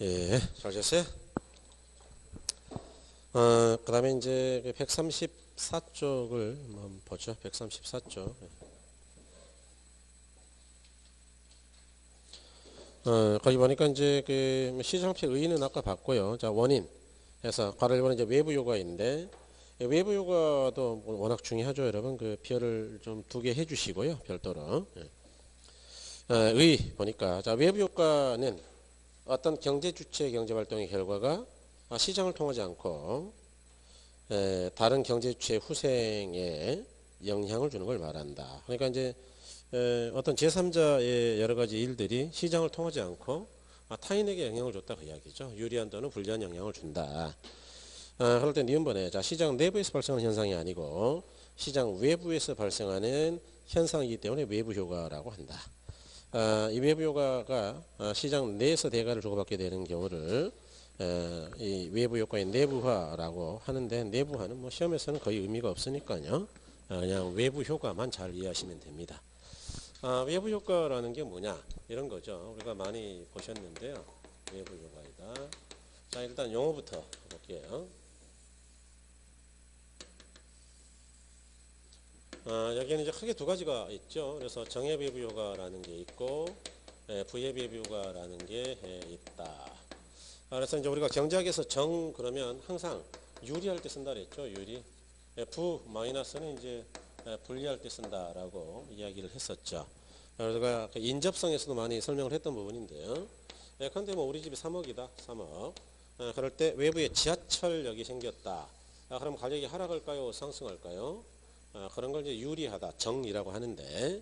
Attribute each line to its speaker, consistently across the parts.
Speaker 1: 예, 잘 잤어요? 그 다음에 이제 134쪽을 한번 보죠. 134쪽. 거기 보니까 이제 그 시장필 의의는 아까 봤고요. 자, 원인 해서 괄호 1번은 이제 외부 요가인데, 외부 요가도 워낙 중요하죠, 여러분. 그 별을 좀 2개 해주시고요, 별도로. 의 보니까 자, 외부 효과는 어떤 경제 주체 경제 활동의 결과가 시장을 통하지 않고 다른 경제 주체 후생에 영향을 주는 걸 말한다. 그러니까 이제 어떤 제3자의 여러 가지 일들이 시장을 통하지 않고 타인에게 영향을 줬다 그 이야기죠. 유리한 또는 불리한 영향을 준다. 그럴 때 니은번에 자, 시장 내부에서 발생하는 현상이 아니고 시장 외부에서 발생하는 현상이기 때문에 외부 효과라고 한다. 이 외부 효과가 시장 내에서 대가를 주고받게 되는 경우를 이 외부 효과의 내부화라고 하는데, 내부화는 뭐 시험에서는 거의 의미가 없으니까요. 그냥 외부 효과만 잘 이해하시면 됩니다. 외부 효과라는 게 뭐냐 이런 거죠. 우리가 많이 보셨는데요. 외부 효과이다. 자, 일단 용어부터 볼게요. 여기에는 이제 크게 2가지가 있죠. 그래서 정의 외부 효과라는 게 있고 부의 외부 효과라는 게 있다. 그래서 이제 우리가 경제학에서 정 그러면 항상 유리할 때 쓴다 그랬죠. 유리. 부 마이너스는 이제 불리할 때 쓴다라고 이야기를 했었죠. 그래서 인접성에서도 많이 설명을 했던 부분인데요. 그런데 뭐 우리 집이 3억이다. 3억. 그럴 때 외부에 지하철역이 생겼다. 그럼 가격이 하락할까요? 상승할까요? 그런 걸 이제 유리하다. 정이라고 하는데,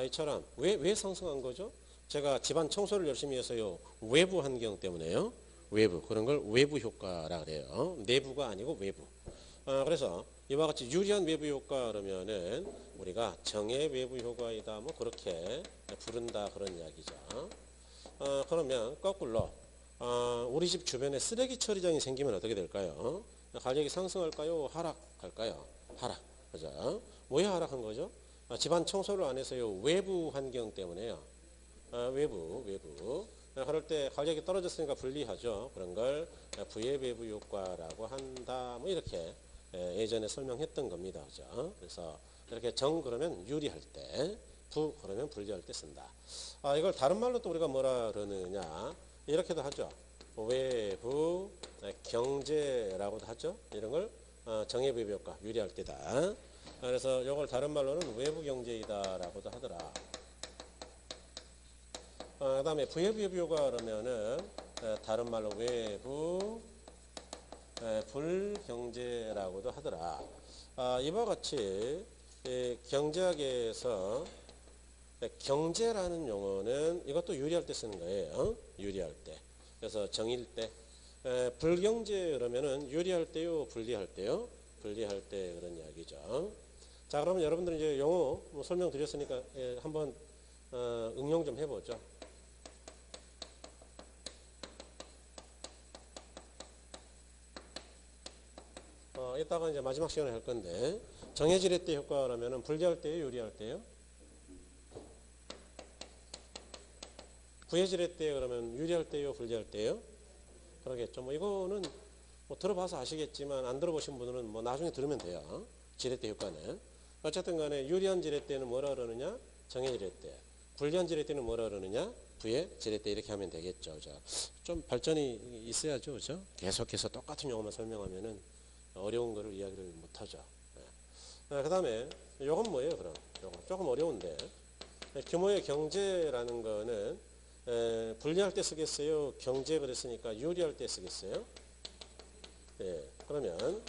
Speaker 1: 이처럼 왜 상승한 거죠? 제가 집안 청소를 열심히 해서요. 외부 환경 때문에요. 외부. 그런 걸 외부 효과라 그래요. 내부가 아니고 외부. 그래서 이와 같이 유리한 외부 효과 그러면은 우리가 정의 외부 효과이다. 뭐 그렇게 부른다. 그런 이야기죠. 그러면 거꾸로 우리 집 주변에 쓰레기 처리장이 생기면 어떻게 될까요? 가격이 상승할까요? 하락할까요? 하락. 그죠? 왜 하락한 거죠? 집안 청소를 안 해서요. 외부 환경 때문에요. 외부. 그럴 때 가격이 떨어졌으니까 불리하죠. 그런 걸 부의 외부 효과라고 한다. 뭐 이렇게 예전에 설명했던 겁니다. 그죠? 그래서 이렇게 정 그러면 유리할 때, 부 그러면 불리할 때 쓴다. 이걸 다른 말로 또 우리가 뭐라 그러느냐? 이렇게도 하죠. 외부 경제라고도 하죠. 이런 걸 정의 외부 효과 유리할 때다. 그래서 이걸 다른 말로는 외부 경제이다라고도 하더라. 그 다음에 부의 외부 효과 그러면은 다른 말로 외부 불경제라고도 하더라. 이와 같이 경제학에서 경제라는 용어는 이것도 유리할 때 쓰는 거예요. 유리할 때. 그래서 정일 때. 불경제 그러면은 유리할 때요, 불리할 때요? 불리할 때 그런 이야기죠. 자, 그러면 여러분들 이제 용어 설명드렸으니까 한번 응용 좀 해보죠. 이따가 이제 마지막 시간에 할 건데, 정해질 때 효과라면은 불리할 때요, 유리할 때요? 부해질 때 그러면 유리할 때요, 불리할 때요? 그러겠죠. 뭐 이거는 뭐 들어봐서 아시겠지만 안 들어보신 분들은 뭐 나중에 들으면 돼요. 지렛대 효과는. 어쨌든 간에 유리한 지렛대는 뭐라 그러느냐? 정의 지렛대. 불리한 지렛대는 뭐라 그러느냐? 부의 지렛대 이렇게 하면 되겠죠. 좀 발전이 있어야죠. 그죠? 계속해서 똑같은 용어만 설명하면은 어려운 거를 이야기를 못 하죠. 그 다음에 요건 뭐예요, 그럼? 요거 조금 어려운데. 규모의 경제라는 거는 불리할 때 쓰겠어요? 경제 그랬으니까 유리할 때 쓰겠어요? 예, 그러면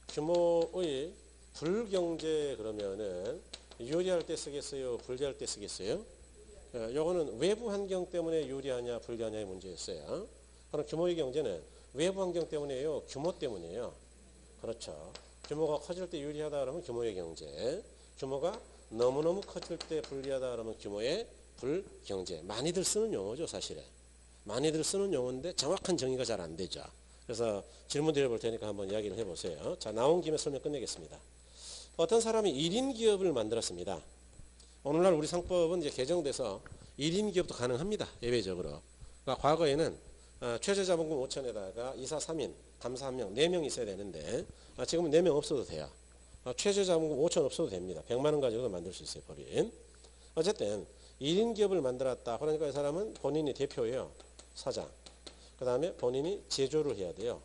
Speaker 1: 규모의 불경제 그러면은 유리할 때 쓰겠어요? 불리할 때 쓰겠어요? 요거는 외부 환경 때문에 유리하냐 불리하냐의 문제였어요. 그럼 규모의 경제는 외부 환경 때문에요? 규모 때문이에요? 그렇죠. 규모가 커질 때 유리하다 그러면 규모의 경제. 규모가 너무너무 커질 때 불리하다 그러면 규모의 불경제. 많이들 쓰는 용어죠, 사실은. 많이들 쓰는 용어인데 정확한 정의가 잘 안 되죠. 그래서 질문 드려볼 테니까 한번 이야기를 해보세요. 자, 나온 김에 설명 끝내겠습니다. 어떤 사람이 1인 기업을 만들었습니다. 오늘날 우리 상법은 이제 개정돼서 1인 기업도 가능합니다. 예외적으로. 그러니까 과거에는 최저자본금 5천에다가 이사 3인, 감사 1명, 4명 있어야 되는데 지금은 4명 없어도 돼요. 최저자본금 5천 없어도 됩니다. 100만 원 가지고도 만들 수 있어요. 법인. 어쨌든 1인 기업을 만들었다. 그러니까 이 사람은 본인이 대표예요. 사장. 그 다음에 본인이 제조를 해야 돼요.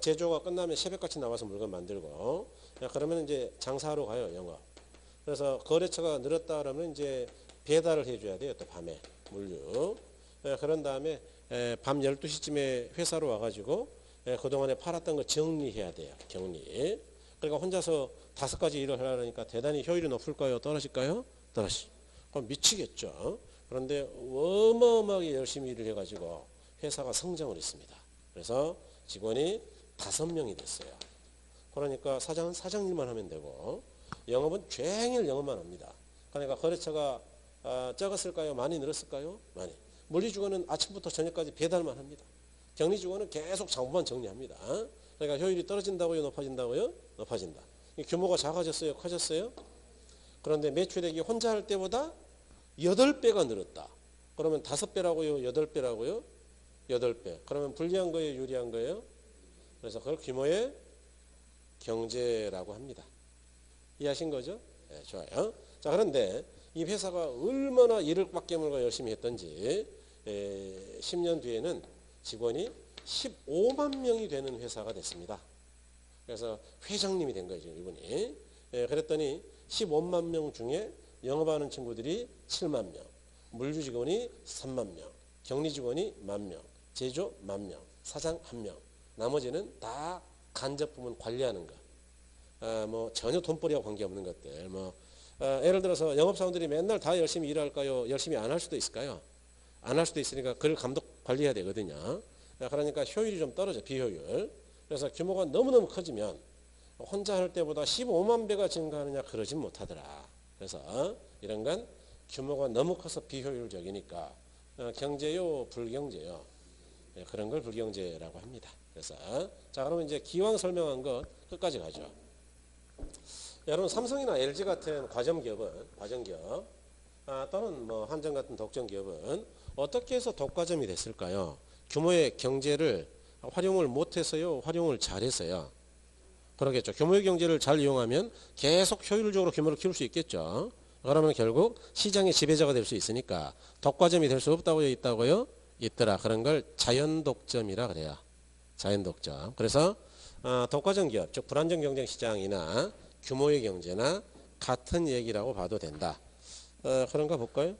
Speaker 1: 제조가 끝나면 새벽같이 나와서 물건 만들고 그러면 이제 장사하러 가요. 영업. 그래서 거래처가 늘었다 그러면 이제 배달을 해줘야 돼요. 또 밤에 물류. 그런 다음에 밤 12시쯤에 회사로 와가지고 그동안에 팔았던 거 정리해야 돼요. 정리. 그러니까 혼자서 5가지 일을 하려니까 대단히 효율이 높을까요? 떨어질까요? 그럼 미치겠죠. 그런데 어마어마하게 열심히 일을 해가지고 회사가 성장을 했습니다. 그래서 직원이 5명이 됐어요. 그러니까 사장은 사장 일만 하면 되고 영업은 종일 영업만 합니다. 그러니까 거래처가 적었을까요? 많이 늘었을까요? 많이. 물리직원은 아침부터 저녁까지 배달만 합니다. 격리직원은 계속 장부만 정리합니다. 그러니까 효율이 떨어진다고요? 높아진다고요? 높아진다. 규모가 작아졌어요? 커졌어요? 그런데 매출액이 혼자 할 때보다 8배가 늘었다. 그러면 5배라고요? 8배라고요? 8배. 그러면 불리한 거예요? 유리한 거예요? 그래서 그걸 규모의 경제라고 합니다. 이해하신 거죠? 네, 좋아요. 자, 그런데 이 회사가 얼마나 일을 꽉 깨물고 열심히 했던지 10년 뒤에는 직원이 15만 명이 되는 회사가 됐습니다. 그래서 회장님이 된 거죠, 이분이. 그랬더니 15만 명 중에 영업하는 친구들이 7만 명, 물류 직원이 3만 명, 격리 직원이 1만 명, 제조 1만 명, 사장 1명. 나머지는 다 간접 부문 관리하는 거. 뭐 전혀 돈벌이와 관계없는 것들. 예를 들어서 영업사원들이 맨날 다 열심히 일할까요? 열심히 안 할 수도 있을까요? 안 할 수도 있으니까 그걸 감독 관리해야 되거든요. 그러니까 효율이 좀 떨어져, 비효율. 그래서 규모가 너무너무 커지면 혼자 할 때보다 15만 배가 증가하느냐 그러진 못하더라. 그래서 이런 건 규모가 너무 커서 비효율적이니까 경제요, 불경제요. 그런 걸 불경제라고 합니다. 그래서 자, 그러면 이제 기왕 설명한 것 끝까지 가죠. 여러분 삼성이나 LG 같은 과점기업은 과점기업 또는 뭐 한전 같은 독점기업은 어떻게 해서 독과점이 됐을까요? 규모의 경제를 활용을 못해서요, 활용을 잘해서요. 그러겠죠. 규모의 경제를 잘 이용하면 계속 효율적으로 규모를 키울 수 있겠죠. 그러면 결국 시장의 지배자가 될 수 있으니까 독과점이 될 수 없다고 있다고요? 있더라. 그런 걸 자연독점이라 그래요. 자연독점. 그래서 독과점 기업, 즉 불안정 경쟁 시장이나 규모의 경제나 같은 얘기라고 봐도 된다. 그런가 볼까요?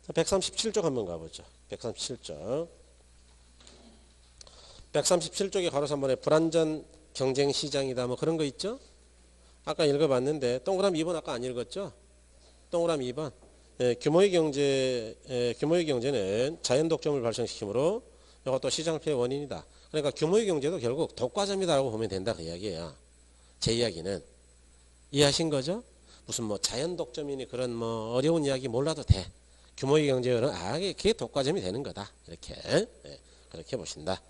Speaker 1: 137쪽 한번 가보죠. 137쪽. 137쪽에 가로 3번에 불안전 경쟁 시장이다. 뭐 그런 거 있죠? 아까 읽어봤는데 동그라미 2번 아까 안 읽었죠? 동그라미 2번. 규모의 경제는 자연 독점을 발생시키므로 이것도 시장 피해 원인이다. 그러니까 규모의 경제도 결국 독과점이다라고 보면 된다 그 이야기예요. 제 이야기는 이해하신 거죠? 무슨 뭐 자연 독점이니 그런 뭐 어려운 이야기 몰라도 돼. 규모의 경제는 그게 독과점이 되는 거다. 이렇게 그렇게 보신다.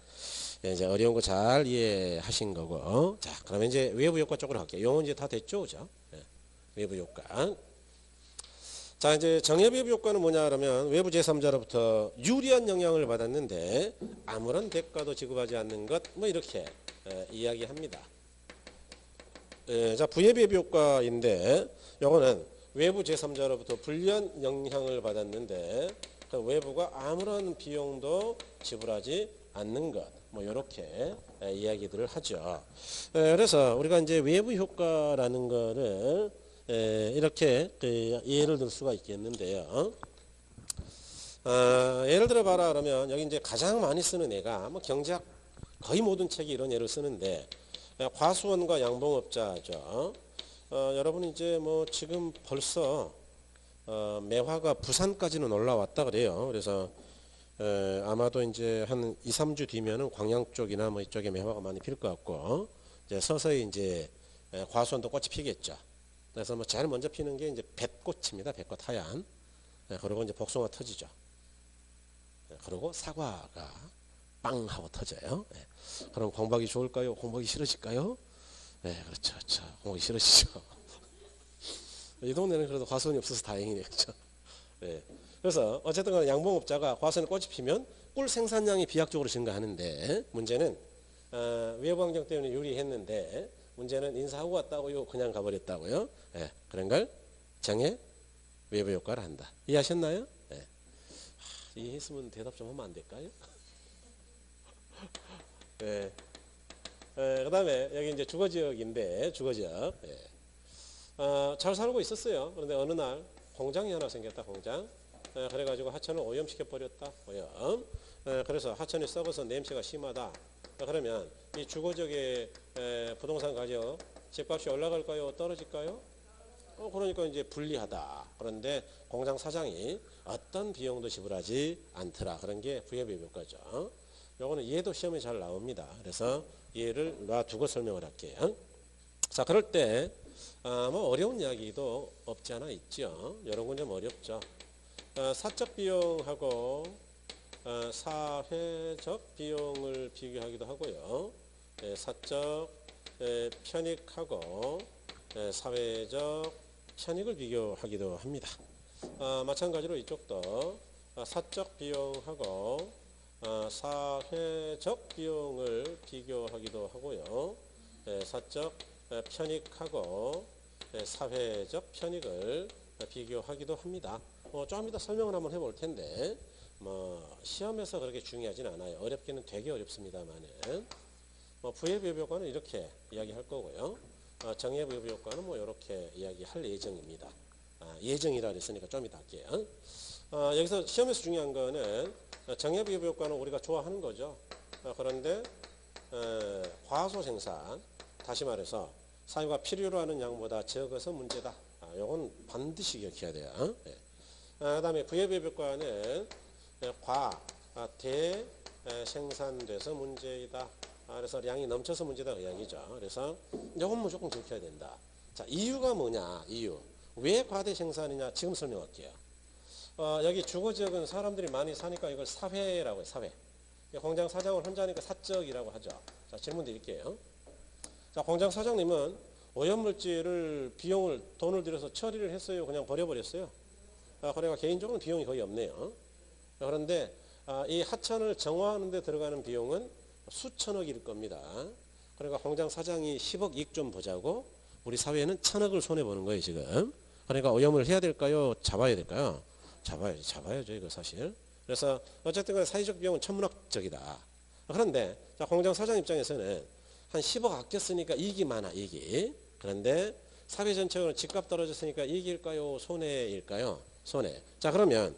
Speaker 1: 이제 어려운 거 잘 이해하신 거고. 자, 그러면 이제 외부 효과 쪽으로 갈게요. 용어 이제 다 됐죠, 그죠? 외부 효과. 자, 이제 정협 외부 효과는 뭐냐 그러면 외부 제3자로부터 유리한 영향을 받았는데 아무런 대가도 지급하지 않는 것, 뭐 이렇게 이야기합니다. 자, 부협 외부 효과인데 요거는 외부 제3자로부터 불리한 영향을 받았는데 그 외부가 아무런 비용도 지불하지 않는 것, 뭐 이렇게 이야기들을 하죠. 그래서 우리가 이제 외부 효과라는 거를 이렇게 예를 들 수가 있겠는데요. 예를 들어 봐라 그러면 여기 이제 가장 많이 쓰는 애가 뭐 경제학 거의 모든 책이 이런 예를 쓰는데 과수원과 양봉업자죠. 여러분 이제 뭐 지금 벌써 매화가 부산까지는 올라왔다 그래요. 그래서 아마도 이제 한 2, 3주 뒤면은 광양 쪽이나 뭐 이쪽에 매화가 많이 필 것 같고 이제 서서히 이제 과수원도 꽃이 피겠죠. 그래서 뭐 제일 먼저 피는 게 이제 뱃꽃입니다. 뱃꽃 하얀. 그리고 이제 복숭아 터지죠. 그리고 사과가 빵 하고 터져요. 그럼 공부하기 좋을까요? 공부하기 싫어질까요? 네, 그렇죠, 그렇죠. 공부하기 싫어지죠. 이 동네는 그래도 과수원이 없어서 다행이네요, 그렇죠? 네. 그래서 어쨌든 간에 양봉업자가 과수원에 꽃이 피면 꿀 생산량이 비약적으로 증가하는데 문제는 외부 환경 때문에 유리했는데 문제는 인사하고 왔다고요. 그냥 가버렸다고요. 예, 그런 걸 정해 외부 효과를 한다. 이해하셨나요? 예. 이해했으면 대답 좀 하면 안 될까요? 예. 그 다음에 여기 이제 주거지역인데 주거지역. 예. 잘 살고 있었어요. 그런데 어느 날 공장이 하나 생겼다. 공장. 그래가지고 하천을 오염시켜 버렸다. 오염. 그래서 하천이 썩어서 냄새가 심하다. 그러면 이 주거지역의 부동산 가격, 집값이 올라갈까요? 떨어질까요? 그러니까 이제 불리하다. 그런데 공장 사장이 어떤 비용도 지불하지 않더라. 그런 게 부협의 효과죠. 요거는 얘도 시험에 잘 나옵니다. 그래서 얘를 놔두고 설명을 할게요. 자, 그럴 때 뭐 어려운 이야기도 없지 않아 있죠. 이런 건 좀 어렵죠. 사적 비용하고 사회적 비용을 비교하기도 하고요. 사적 편익하고 사회적 편익을 비교하기도 합니다. 마찬가지로 이쪽도 사적 비용하고 사회적 비용을 비교하기도 하고요. 사적 편익하고 사회적 편익을 비교하기도 합니다. 좀 이따 설명을 한번 해볼 텐데 시험에서 그렇게 중요하진 않아요. 어렵기는 되게 어렵습니다만은 부의비효과는 이렇게 이야기할 거고요. 정의비효과는 이렇게 이야기할 예정입니다. 예정이라 그랬으니까 좀 이따 할게요. 여기서 시험에서 중요한 거는 정의비효과는 우리가 좋아하는 거죠. 그런데 과소 생산, 다시 말해서 사유가 필요로 하는 양보다 적어서 문제다. 이건 반드시 기억해야 돼요. 그 다음에 부의비효과는 과대 생산돼서 문제이다. 그래서 양이 넘쳐서 문제다 그 이야기죠. 그래서 이건 무조건 기억해야 된다. 자, 이유가 뭐냐? 이유. 왜 과대 생산이냐? 지금 설명할게요. 여기 주거지역은 사람들이 많이 사니까 이걸 사회라고 해요. 사회. 공장 사장을 혼자 하니까 사적이라고 하죠. 자, 질문 드릴게요. 자, 공장 사장님은 오염물질을 비용을 돈을 들여서 처리를 했어요. 그냥 버려버렸어요. 그러니까 개인적으로는 비용이 거의 없네요. 그런데 이 하천을 정화하는 데 들어가는 비용은 수천억일 겁니다. 그러니까 공장 사장이 10억 이익 좀 보자고 우리 사회는 1,000억을 손해보는 거예요 지금. 그러니까 오염을 해야 될까요? 잡아야 될까요? 잡아야죠 이거 사실. 그래서 어쨌든 간에 사회적 비용은 천문학적이다. 그런데 자, 공장 사장 입장에서는 한 10억 아꼈으니까 이익이 많아 이익이. 그런데 사회 전체적으로 집값 떨어졌으니까 이익일까요? 손해일까요? 손해. 자, 그러면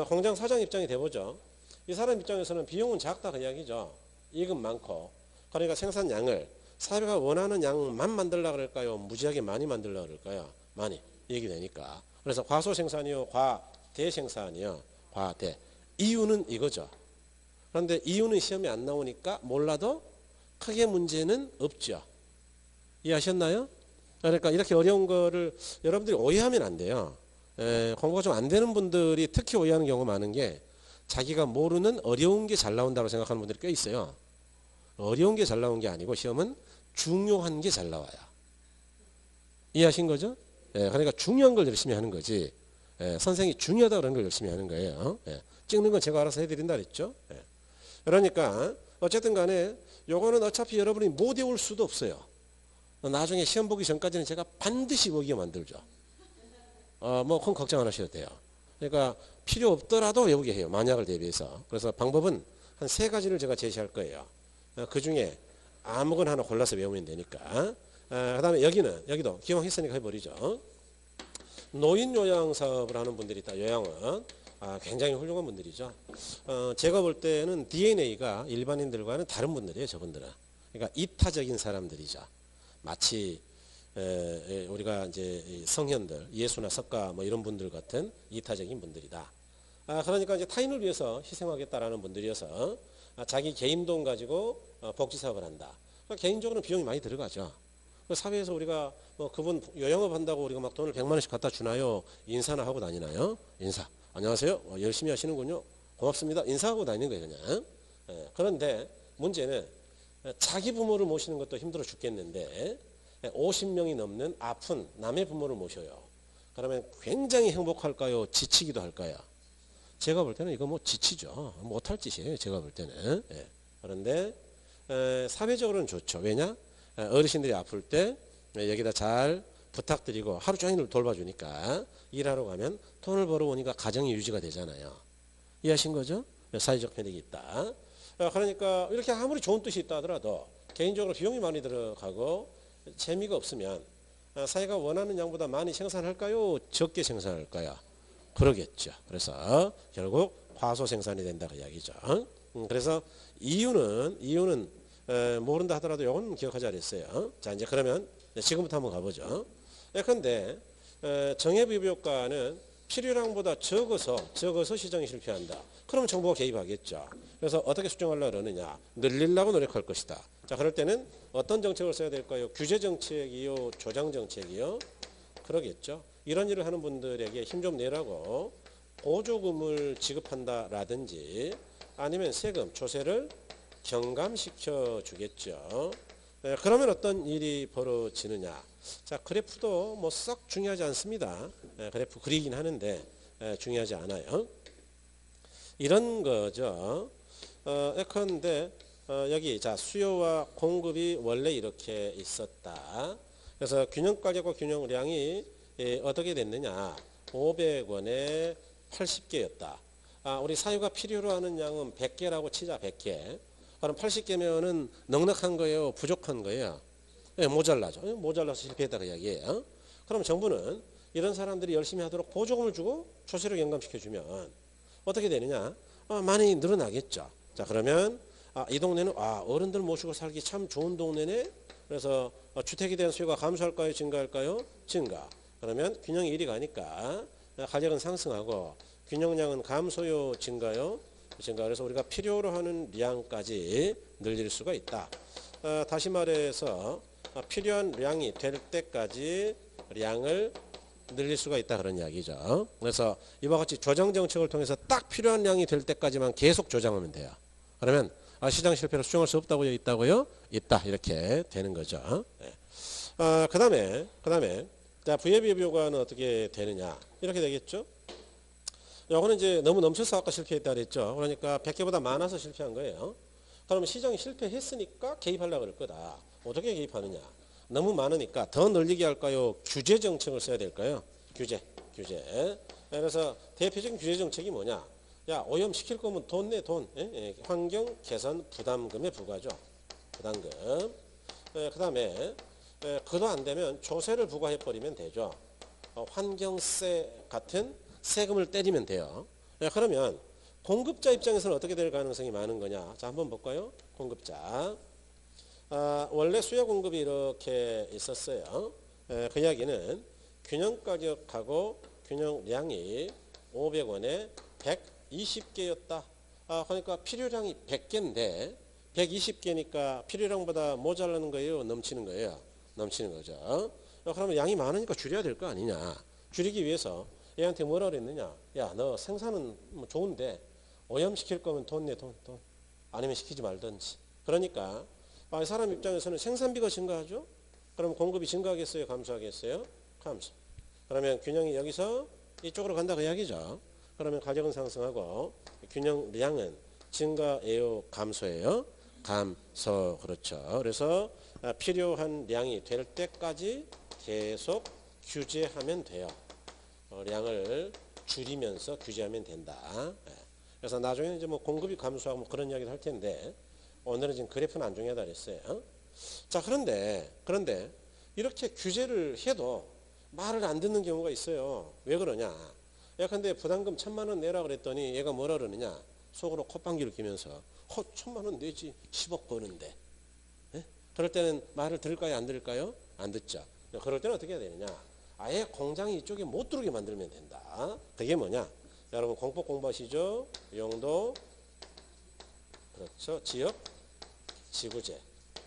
Speaker 1: 공장 사장 입장이 돼보죠. 이 사람 입장에서는 비용은 작다 그 이야기죠. 이익은 많고. 그러니까 생산량을 사회가 원하는 양만 만들려고 그럴까요? 무지하게 많이 만들려고 그럴까요? 많이. 이익이 되니까. 그래서 과소 생산이요, 과대 생산이요, 과대. 이유는 이거죠. 그런데 이유는 시험에 안 나오니까 몰라도 크게 문제는 없죠. 이해하셨나요? 그러니까 이렇게 어려운 거를 여러분들이 오해하면 안 돼요. 공부가 좀 안 되는 분들이 특히 오해하는 경우가 많은 게 자기가 모르는 어려운 게 잘 나온다고 생각하는 분들이 꽤 있어요. 어려운 게 잘 나온 게 아니고 시험은 중요한 게 잘 나와요. 이해하신 거죠? 그러니까 중요한 걸 열심히 하는 거지. 선생이 중요하다 그런 걸 열심히 하는 거예요. 찍는 건 제가 알아서 해드린다 그랬죠. 그러니까 어쨌든 간에 요거는 어차피 여러분이 못 외울 수도 없어요. 나중에 시험 보기 전까지는 제가 반드시 보기게 만들죠. 뭐 그건 걱정 안 하셔도 돼요. 그러니까 필요 없더라도 외우게 해요. 만약을 대비해서. 그래서 방법은 한 3가지를 제가 제시할 거예요. 그 중에 아무거나 하나 골라서 외우면 되니까. 그 다음에 여기도 기왕 했으니까 해버리죠. 노인 요양 사업을 하는 분들이 있다. 요양원. 굉장히 훌륭한 분들이죠. 제가 볼 때는 DNA가 일반인들과는 다른 분들이에요. 저분들은. 그러니까 이타적인 사람들이죠. 마치 우리가 이제 성현들, 예수나 석가 뭐 이런 분들 같은 이타적인 분들이다. 그러니까 이제 타인을 위해서 희생하겠다라는 분들이어서 자기 개인 돈 가지고 복지 사업을 한다. 그러니까 개인적으로는 비용이 많이 들어가죠. 사회에서 우리가 뭐 그분 요양업 한다고 우리가 막 돈을 100만 원씩 갖다 주나요? 인사나 하고 다니나요? 인사. 안녕하세요. 열심히 하시는군요. 고맙습니다. 인사하고 다니는 거예요, 그냥. 그런데 문제는 자기 부모를 모시는 것도 힘들어 죽겠는데 50명이 넘는 아픈 남의 부모를 모셔요. 그러면 굉장히 행복할까요? 지치기도 할까요? 제가 볼 때는 이거 뭐 지치죠. 못할 짓이에요. 제가 볼 때는. 예. 그런데 사회적으로는 좋죠. 왜냐? 어르신들이 아플 때 여기다 잘 부탁드리고 하루 종일 돌봐주니까 일하러 가면 돈을 벌어오니까 가정이 유지가 되잖아요. 이해하신 거죠? 사회적 메리트가 있다. 그러니까 이렇게 아무리 좋은 뜻이 있다 하더라도 개인적으로 비용이 많이 들어가고 재미가 없으면 사회가 원하는 양보다 많이 생산할까요? 적게 생산할까요? 그러겠죠. 그래서 결국 과소 생산이 된다 그 이야기죠. 그래서 이유는 모른다 하더라도 이건 기억하자 그랬어요. 자, 이제 그러면 지금부터 한번 가보죠. 예컨대 정해비효과는 필요량보다 적어서 시정이 실패한다. 그러면 정부가 개입하겠죠. 그래서 어떻게 수정하려고 그러느냐. 늘리려고 노력할 것이다. 자, 그럴 때는 어떤 정책을 써야 될까요? 규제 정책이요? 조장 정책이요? 그러겠죠. 이런 일을 하는 분들에게 힘 좀 내라고 보조금을 지급한다라든지 아니면 세금, 조세를 경감시켜 주겠죠. 그러면 어떤 일이 벌어지느냐. 자, 그래프도 뭐 썩 중요하지 않습니다. 그래프 그리긴 하는데 중요하지 않아요. 이런 거죠. 예컨대 여기 자 수요와 공급이 원래 이렇게 있었다. 그래서 균형가격과 균형량이 어떻게 됐느냐. 500원에 80개였다. 우리 사유가 필요로 하는 양은 100개라고 치자. 100개. 그럼 80개면은 넉넉한 거예요? 부족한 거예요? 네, 모자라죠. 모자라서 실패했다 그 이야기예요. 그럼 정부는 이런 사람들이 열심히 하도록 보조금을 주고 조세를 경감시켜주면 어떻게 되느냐? 많이 늘어나겠죠. 자, 그러면 이 동네는 어른들 모시고 살기 참 좋은 동네네. 그래서 주택에 대한 수요가 감소할까요? 증가할까요? 증가. 그러면 균형이 이리 가니까 가격은 상승하고 균형량은 감소요? 증가요? 증가. 그래서 우리가 필요로 하는 량까지 늘릴 수가 있다. 다시 말해서 필요한 량이 될 때까지 량을 늘릴 수가 있다 그런 이야기죠. 그래서 이와 같이 조정 정책을 통해서 딱 필요한 양이 될 때까지만 계속 조정하면 돼요. 그러면 시장 실패로 수정할 수 없다고요? 있다고요? 있다. 이렇게 되는 거죠. 네. 그다음에 자, VAB효과는 어떻게 되느냐? 이렇게 되겠죠. 요거는 이제 너무 넘쳐서 아까 실패했다 그랬죠. 그러니까 100개보다 많아서 실패한 거예요. 그러면 시장이 실패했으니까 개입하려고 그럴 거다. 어떻게 개입하느냐? 너무 많으니까 더 늘리게 할까요? 규제 정책을 써야 될까요? 규제. 그래서 대표적인 규제 정책이 뭐냐? 야, 오염시킬 거면 돈 내, 돈. 환경 개선 부담금에 부과죠. 부담금. 그 다음에 그도 안 되면 조세를 부과해버리면 되죠. 환경세 같은 세금을 때리면 돼요. 그러면 공급자 입장에서는 어떻게 될 가능성이 많은 거냐? 자, 한번 볼까요? 공급자. 원래 수요 공급이 이렇게 있었어요. 그 이야기는 균형가격하고 균형량이 500원에 120개였다. 그러니까 필요량이 100개인데 120개니까 필요량보다 모자라는 거예요? 넘치는 거예요? 넘치는 거죠. 그러면 양이 많으니까 줄여야 될 거 아니냐. 줄이기 위해서 얘한테 뭐라 그랬느냐. 야, 너 생산은 뭐 좋은데 오염시킬 거면 돈 내, 돈. 아니면 시키지 말든지. 그러니까 이 사람 입장에서는 생산비가 증가하죠. 그럼 공급이 증가하겠어요? 감소하겠어요? 감소. 그러면 균형이 여기서 이쪽으로 간다 그 이야기죠. 그러면 가격은 상승하고 균형량은 증가예요? 감소예요? 감소. 그렇죠. 그래서 필요한 량이 될 때까지 계속 규제하면 돼요. 량을 줄이면서 규제하면 된다. 그래서 나중에는 이제 뭐 공급이 감소하고 뭐 그런 이야기를 할 텐데 오늘은 지금 그래프는 안 중요하다 그랬어요. 자, 그런데 이렇게 규제를 해도 말을 안 듣는 경우가 있어요. 왜 그러냐? 예컨대 부담금 1,000만 원 내라 그랬더니 얘가 뭐라 그러느냐? 속으로 콧방귀를 뀌면서 1,000만 원 내지 10억 버는데. 그럴 때는 말을 들을까요? 안 들을까요? 안 듣죠. 그럴 때는 어떻게 해야 되느냐? 아예 공장이 이쪽에 못 들어오게 만들면 된다. 그게 뭐냐? 여러분 공법 공부하시죠? 용도, 그렇죠. 지역 지구제.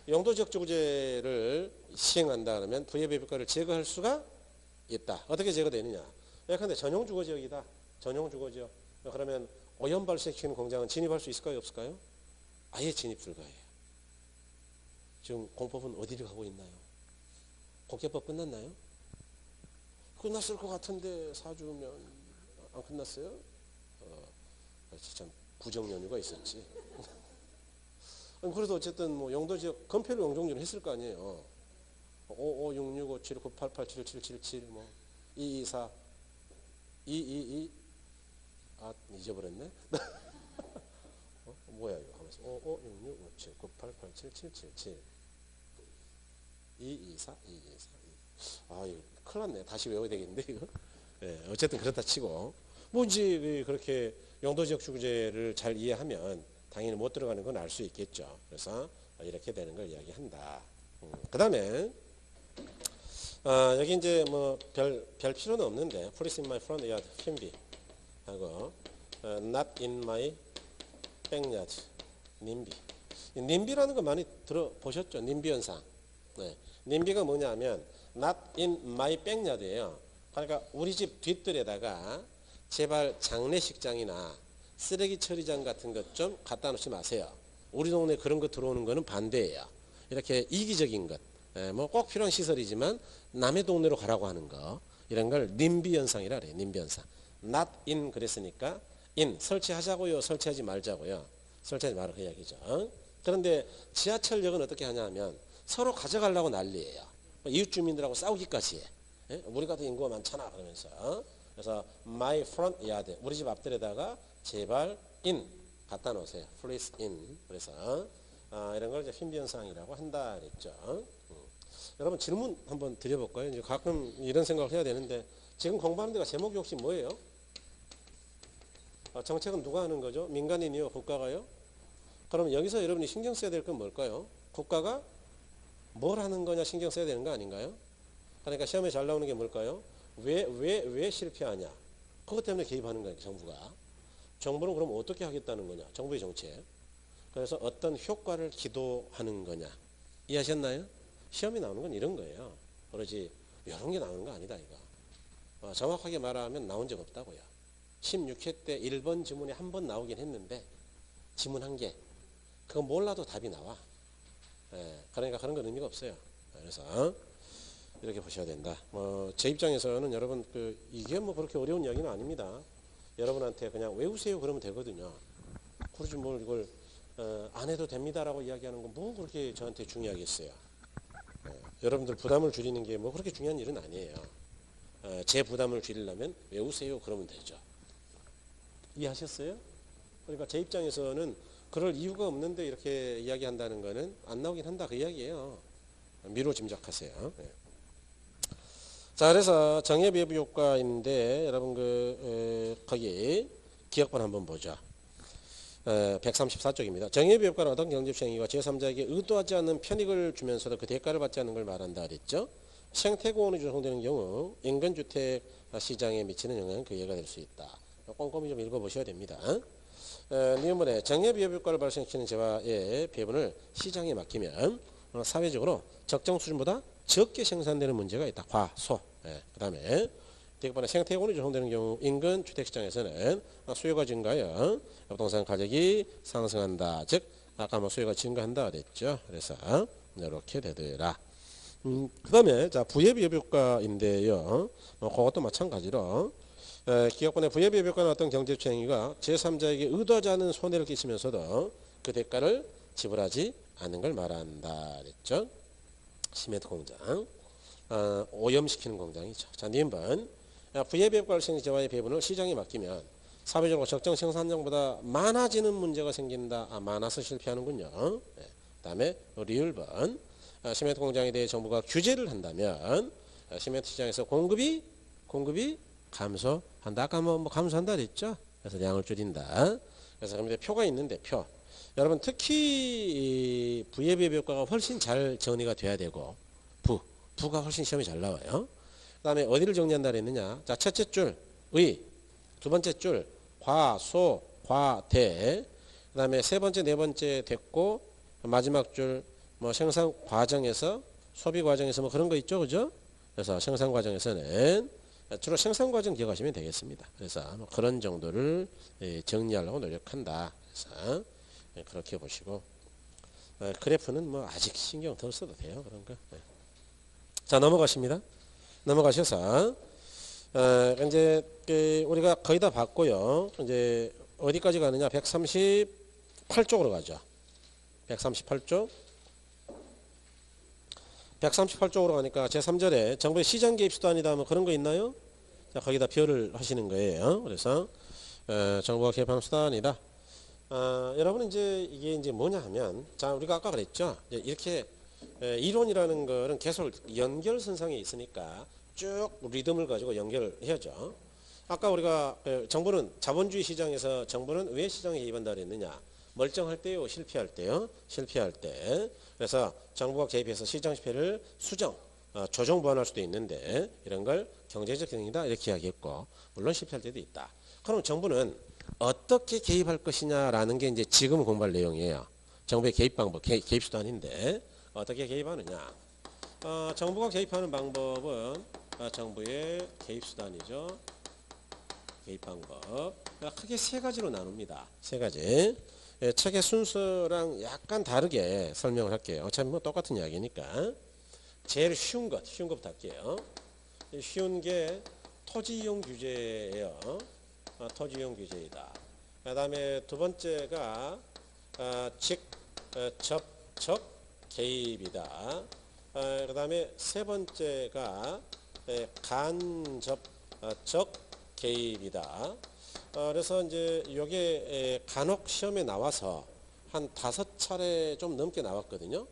Speaker 1: 용도 지역 지구제를 시행한다 그러면 VAB효과를 제거할 수가 있다. 어떻게 제거되느냐? 예컨대 전용 주거 지역이다. 전용 주거 지역. 그러면 오염 발생시키는 공장은 진입할 수 있을까요? 없을까요? 아예 진입 불가해요. 지금 공법은 어디를 가고 있나요? 국회법 끝났나요? 끝났을 것 같은데 4주면 안 끝났어요? 참 부정 연유가 있었지. 아니, 그래도 어쨌든 뭐 용도 지역 건폐로 용적률을 했을 거 아니에요. 556657988777 뭐 224 222 아 잊어버렸네. 뭐야 이거 하면서 556657988777 224 224 아 이거 큰일 났네. 다시 외워야 되겠는데 이거. 예, 어쨌든 그렇다 치고 뭐 이제 그렇게 용도지역 주제를 잘 이해하면 당연히 못 들어가는 건 알 수 있겠죠. 그래서 이렇게 되는 걸 이야기한다. 그 다음에 여기 이제 뭐 별 필요는 없는데 Police in my front yard, 핀비 하고 Not in my backyard, 님비. 님비라는 거 많이 들어보셨죠? 님비 현상. 네. 님비가 뭐냐면 Not in my backyard예요. 그러니까 우리 집 뒷뜰에다가 제발 장례식장이나 쓰레기 처리장 같은 것 좀 갖다 놓지 마세요. 우리 동네 그런 거 들어오는 거는 반대예요. 이렇게 이기적인 것, 뭐 꼭 필요한 시설이지만 남의 동네로 가라고 하는 거, 이런 걸 님비 현상이라 그래요. 님비 현상. Not in 그랬으니까 in 설치하자고요, 설치하지 말자고요. 설치하지 말라 그 이야기죠. 그런데 지하철역은 어떻게 하냐면 서로 가져가려고 난리예요. 이웃 주민들하고 싸우기까지 해. 우리가 더 인구가 많잖아 그러면서. 그래서 my front yard 우리 집 앞들에다가 제발 in 갖다 놓으세요. Please in. 그래서 이런 걸 이제 핀비 현상이라고 한다 그랬죠. 여러분 질문 한번 드려볼까요? 이제 가끔 이런 생각을 해야 되는데 지금 공부하는 데가 제목이 혹시 뭐예요? 정책은 누가 하는 거죠? 민간인이요? 국가가요? 그럼 여기서 여러분이 신경 써야 될 건 뭘까요? 국가가 뭘 하는 거냐 신경 써야 되는 거 아닌가요? 그러니까 시험에 잘 나오는 게 뭘까요? 왜 실패하냐? 그것 때문에 개입하는 거예요, 정부가. 정부는 그럼 어떻게 하겠다는 거냐? 정부의 정책. 그래서 어떤 효과를 기도하는 거냐? 이해하셨나요? 시험에 나오는 건 이런 거예요. 그러지 이런 게 나오는 거 아니다 이거. 정확하게 말하면 나온 적 없다고요. 16회 때 1번 지문에 한 번 나오긴 했는데 지문 한 개. 그거 몰라도 답이 나와. 그러니까 그런 건 의미가 없어요. 그래서 이렇게 보셔야 된다. 제 입장에서는 여러분 이게 뭐 그렇게 어려운 이야기는 아닙니다. 여러분한테 그냥 외우세요 그러면 되거든요. 그러지 뭘 이걸 안 해도 됩니다라고 이야기하는 건 뭐 그렇게 저한테 중요하겠어요. 여러분들 부담을 줄이는 게 뭐 그렇게 중요한 일은 아니에요. 제 부담을 줄이려면 외우세요 그러면 되죠. 이해하셨어요? 그러니까 제 입장에서는 그럴 이유가 없는데 이렇게 이야기한다는 거는 안 나오긴 한다 그 이야기예요. 미루어 짐작하세요. 네. 자, 그래서 정예배부 효과인데 여러분 거기 기억번 한번 보죠. 134쪽입니다. 정예배부 효과는 어떤 경제시행위가 제3자에게 의도하지 않는 편익을 주면서도 그 대가를 받지 않는 걸 말한다 그랬죠. 생태공원이 조성되는 경우 인근주택 시장에 미치는 영향은 그 예가 될 수 있다. 꼼꼼히 좀 읽어보셔야 됩니다. 니은번에 정예비협 효과를 발생시키는 재화의 배분을 시장에 맡기면 사회적으로 적정 수준보다 적게 생산되는 문제가 있다. 과소. 그 다음에 대개번에 생태공원이 조성되는 경우 인근 주택시장에서는 수요가 증가하여 부동산 가격이 상승한다. 즉 아까 뭐 수요가 증가한다 그랬죠. 그래서 이렇게 되더라. 그 다음에 자 부예비협 효과인데요. 그것도 마찬가지로 기업권의 부예비협 효과는 어떤 경제주체 행위가 제3자에게 의도하지 않은 손해를 끼치면서도 그 대가를 지불하지 않는 걸 말한다 그랬죠. 시멘트 공장 오염시키는 공장이죠. 자, 니은번 부예비협 효과를 생긴 재화의 배분을 시장에 맡기면 사회적으로 적정 생산량보다 많아지는 문제가 생긴다. 많아서 실패하는군요. 그 다음에 리을번 시멘트 공장에 대해 정부가 규제를 한다면 시멘트 시장에서 공급이 감소한다. 아까 뭐 감소한다 그랬죠. 그래서 양을 줄인다. 그래서 그런데 표가 있는데 표. 여러분 특히 부예비협 효과가 훨씬 잘 정리가 돼야 되고 부가 훨씬 시험이 잘 나와요. 그 다음에 어디를 정리한다 그랬느냐. 자, 첫째 줄 의, 두 번째 줄 과, 소, 과, 대. 그 다음에 세 번째, 네 번째 됐고 마지막 줄 뭐 생산 과정에서 소비 과정에서 뭐 그런 거 있죠, 그죠? 그래서 생산 과정에서는 주로 생산 과정 기억하시면 되겠습니다. 그래서 뭐 그런 정도를 정리하려고 노력한다. 그래서 그렇게 보시고 그래프는 뭐 아직 신경 덜 써도 돼요, 그런 거. 자, 넘어가십니다. 넘어가셔서 이제 우리가 거의 다 봤고요. 이제 어디까지 가느냐? 138쪽으로 가죠. 138쪽. 138쪽으로 가니까 제3절에 정부의 시장 개입 수단이다 하면 그런 거 있나요? 자, 거기다 별을 하시는 거예요. 그래서 정부가 개입하는 수단이다. 여러분은 이게 이제 뭐냐 하면, 자, 우리가 아까 그랬죠. 이렇게 이론이라는 거는 계속 연결선상에 있으니까 쭉 리듬을 가지고 연결해야죠. 아까 우리가 정부는 자본주의 시장에서 정부는 왜 시장에 개입한다 그랬느냐? 멀쩡할 때요, 실패할 때요? 실패할 때. 그래서 정부가 개입해서 시장 실패를 수정, 조정 보완할 수도 있는데 이런 걸 경제적 행위다 이렇게 이야기했고, 물론 실패할 때도 있다. 그럼 정부는 어떻게 개입할 것이냐라는 게 이제 지금 공부할 내용이에요. 정부의 개입 방법, 개입 수단인데 어떻게 개입하느냐? 정부가 개입하는 방법은 정부의 개입 수단이죠. 개입 방법. 크게 세 가지로 나눕니다. 세 가지. 책의 순서랑 약간 다르게 설명을 할게요. 어차피 뭐 똑같은 이야기니까. 제일 쉬운 것부터 할게요. 쉬운 게 토지 이용 규제예요. 토지 이용 규제이다. 그 다음에 두 번째가 직접적 개입이다. 그 다음에 세 번째가 간접적 개입이다. 그래서 이제 요게 간혹 시험에 나와서 한 5차례 좀 넘게 나왔거든요.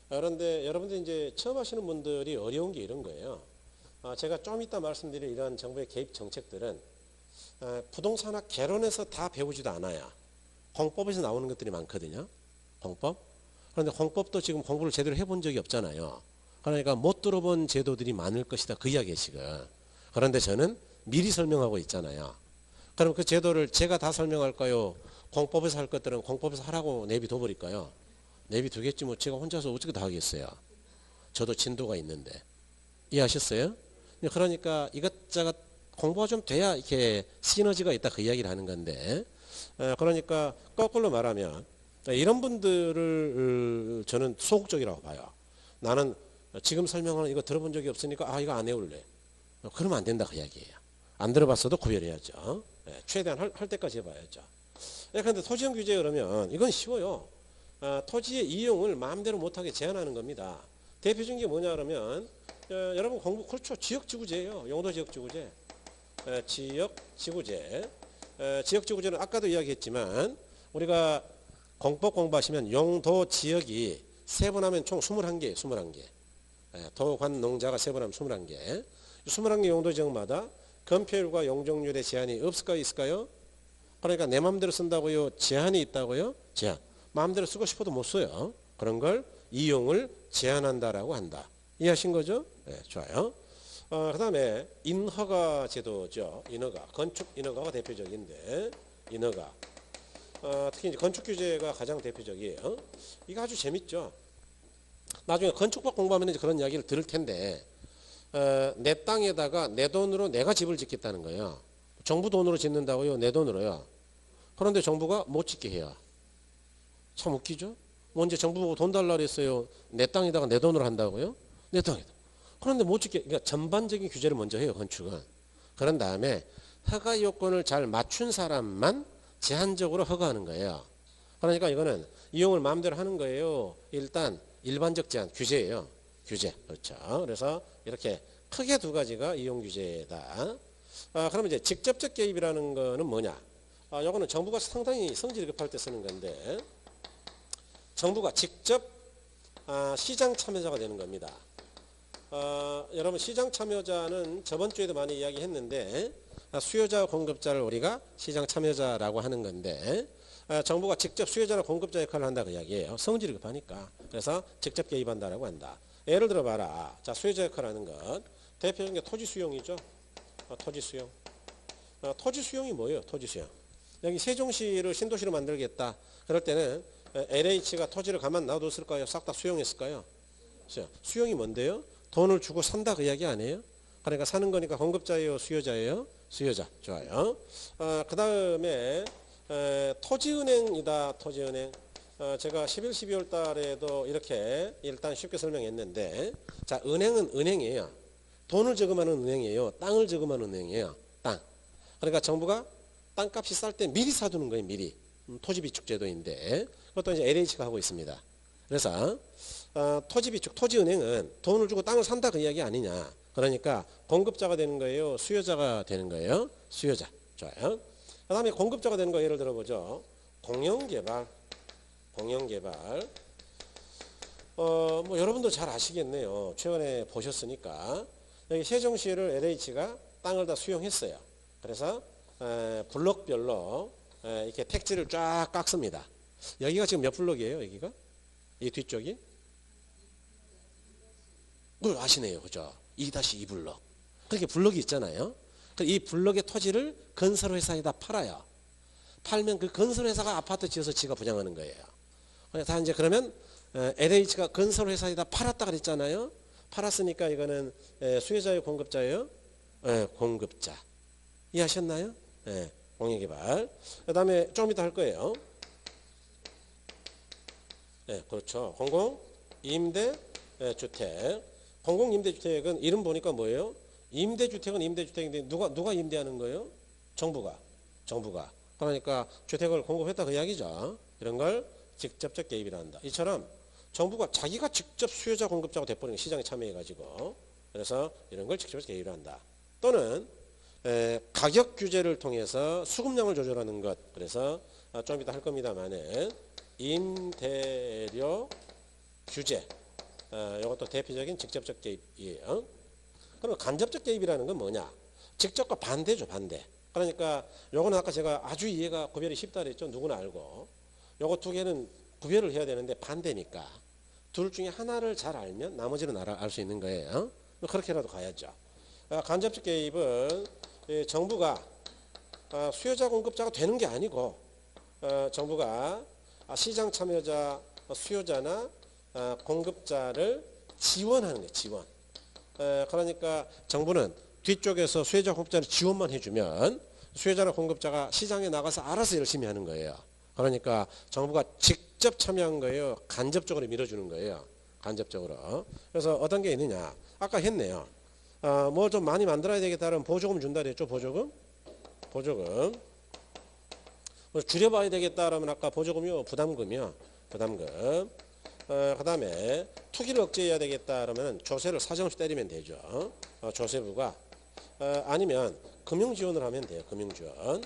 Speaker 1: 그런데 여러분들 이제 처음 하시는 분들이 어려운 게 이런 거예요. 제가 좀 이따 말씀드릴 이런 정부의 개입 정책들은 부동산학 개론에서 다 배우지도 않아요. 공법에서 나오는 것들이 많거든요. 공법. 그런데 공법도 지금 공부를 제대로 해본 적이 없잖아요. 그러니까 못 들어본 제도들이 많을 것이다. 그 이야기예요, 지금. 그런데 저는 미리 설명하고 있잖아요. 그럼 그 제도를 제가 다 설명할까요? 공법에서 할 것들은 공법에서 하라고 내비둬 버릴까요? 내비두겠지 뭐 제가 혼자서 어떻게 다 하겠어요. 저도 진도가 있는데. 이해하셨어요? 그러니까 이것저것 공부가 좀 돼야 이렇게 시너지가 있다 그 이야기를 하는 건데, 그러니까 거꾸로 말하면 이런 분들을 저는 소극적이라고 봐요. 나는 지금 설명하는 이거 들어본 적이 없으니까 이거 안 해올래. 그러면 안 된다 그 이야기예요. 안 들어봤어도 구별해야죠. 최대한 할 때까지 해봐야죠. 그런데 토지형 규제 그러면 이건 쉬워요. 토지의 이용을 마음대로 못하게 제한하는 겁니다. 대표적인 게 뭐냐 그러면 여러분 공부 그렇죠. 지역지구제예요. 용도지역지구제. 지역지구제. 지역지구제는 아까도 이야기했지만 우리가 공법 공부하시면 용도지역이 세분하면 총 21개, 21개. 도관농자가 세분하면 21개. 21개 용도지역마다 건폐율과 용적률의 제한이 없을까요? 있을까요? 그러니까 내 마음대로 쓴다고요? 제한이 있다고요? 제한. 마음대로 쓰고 싶어도 못 써요. 그런 걸 이용을 제한한다라고 한다. 이해하신 거죠? 네, 좋아요. 그 다음에 인허가 제도죠. 인허가. 건축 인허가가 대표적인데, 인허가. 특히 이제 건축 규제가 가장 대표적이에요. 이거 아주 재밌죠. 나중에 건축법 공부하면 이제 그런 이야기를 들을 텐데, 내 땅에다가 내 돈으로 내가 집을 짓겠다는 거예요. 정부 돈으로 짓는다고요? 내 돈으로요. 그런데 정부가 못 짓게 해요. 참 웃기죠? 언제 정부 보고 돈 달라 그랬어요. 내 땅에다가 내 돈으로 한다고요? 내 땅에다. 그런데 못 짓게, 그러니까 전반적인 규제를 먼저 해요, 건축은. 그런 다음에 허가 요건을 잘 맞춘 사람만 제한적으로 허가하는 거예요. 그러니까 이거는 이용을 마음대로 하는 거예요. 일단 일반적 제한, 규제예요. 규제. 그렇죠. 그래서 이렇게 크게 두 가지가 이용 규제다. 그러면 이제 직접적 개입이라는 거는 뭐냐? 요거는 정부가 상당히 성질이 급할 때 쓰는 건데, 정부가 직접 시장 참여자가 되는 겁니다. 여러분 시장 참여자는 저번 주에도 많이 이야기했는데, 수요자 공급자를 우리가 시장 참여자라고 하는 건데, 정부가 직접 수요자나 공급자 역할을 한다 그 이야기예요. 성질이 급하니까. 그래서 직접 개입한다라고 한다. 예를 들어 봐라. 자, 수요자 역할을 하는 것. 대표적인 게 토지 수용이죠. 토지 수용. 토지 수용이 뭐예요? 토지 수용. 여기 세종시를 신도시로 만들겠다. 그럴 때는 LH가 토지를 가만 놔뒀을까요? 싹 다 수용했을까요? 수용이 뭔데요? 돈을 주고 산다 그 이야기 아니에요? 그러니까 사는 거니까 공급자예요? 수요자예요? 수요자. 좋아요. 그 다음에 토지은행이다. 토지은행. 제가 11, 12월 달에도 이렇게 일단 쉽게 설명했는데, 자, 은행은 은행이에요. 돈을 저금하는 은행이에요. 땅을 저금하는 은행이에요. 땅. 그러니까 정부가 땅값이 쌀 때 미리 사두는 거예요. 미리. 토지비축 제도인데 그것도 이제 LH가 하고 있습니다. 그래서 토지비축, 토지은행은 돈을 주고 땅을 산다 그 이야기 아니냐. 그러니까 공급자가 되는 거예요. 수요자가 되는 거예요. 수요자. 좋아요. 그 다음에 공급자가 되는 거 예를 들어보죠. 공영개발. 공영개발. 뭐 여러분도 잘 아시겠네요. 최근에 보셨으니까. 여기 세종시를 LH가 땅을 다 수용했어요. 그래서 블록별로 이렇게 택지를 쫙 깎습니다. 여기가 지금 몇 블록이에요? 여기가? 이 뒤쪽이? 그걸 아시네요. 그죠? 2-2 블록. 그렇게 블록이 있잖아요. 이 블록의 토지를 건설회사에다 팔아요. 팔면 그 건설회사가 아파트 지어서 지가 분양하는 거예요. 다 이제 그러면 LH가 건설회사에다 팔았다 그랬잖아요. 팔았으니까 이거는 수요자예요, 공급자예요? 공급자. 이해하셨나요? 공영개발. 그 다음에 좀 이따 할 거예요. 그렇죠. 공공임대주택. 공공임대주택은 이름 보니까 뭐예요? 임대주택은 임대주택인데 누가 임대하는 거예요? 정부가. 그러니까 주택을 공급했다 그 이야기죠. 이런 걸 직접적 개입이라 한다. 이처럼 정부가 자기가 직접 수요자 공급자가 돼버리는 시장에 참여해가지고 그래서 이런 걸 직접적 개입을 한다. 또는 가격 규제를 통해서 수급량을 조절하는 것. 그래서 좀 이따 할 겁니다만은 임대료 규제. 이것도 대표적인 직접적 개입이에요. 그럼 간접적 개입이라는 건 뭐냐? 직접과 반대죠. 반대. 그러니까 요거는 아까 제가 아주 이해가 구별이 쉽다 그랬죠. 누구나 알고. 요거 두 개는 구별을 해야 되는데 반대니까 둘 중에 하나를 잘 알면 나머지는 알 수 있는 거예요. 그렇게라도 가야죠. 간접적 개입은 정부가 수요자 공급자가 되는 게 아니고 정부가 시장 참여자 수요자나 공급자를 지원하는 거예요. 지원. 그러니까 정부는 뒤쪽에서 수요자 공급자를 지원만 해주면 수요자나 공급자가 시장에 나가서 알아서 열심히 하는 거예요. 그러니까 정부가 직접 참여한 거예요. 간접적으로 밀어주는 거예요. 간접적으로. 그래서 어떤 게 있느냐. 아까 했네요. 뭐 좀 많이 만들어야 되겠다면 보조금 준다 그랬죠. 보조금. 뭐 줄여봐야 되겠다 그러면 아까 보조금이요. 부담금이요. 부담금. 그 다음에 투기를 억제해야 되겠다 그러면 조세를 사정없이 때리면 되죠. 조세부가. 아니면 금융지원을 하면 돼요. 금융지원.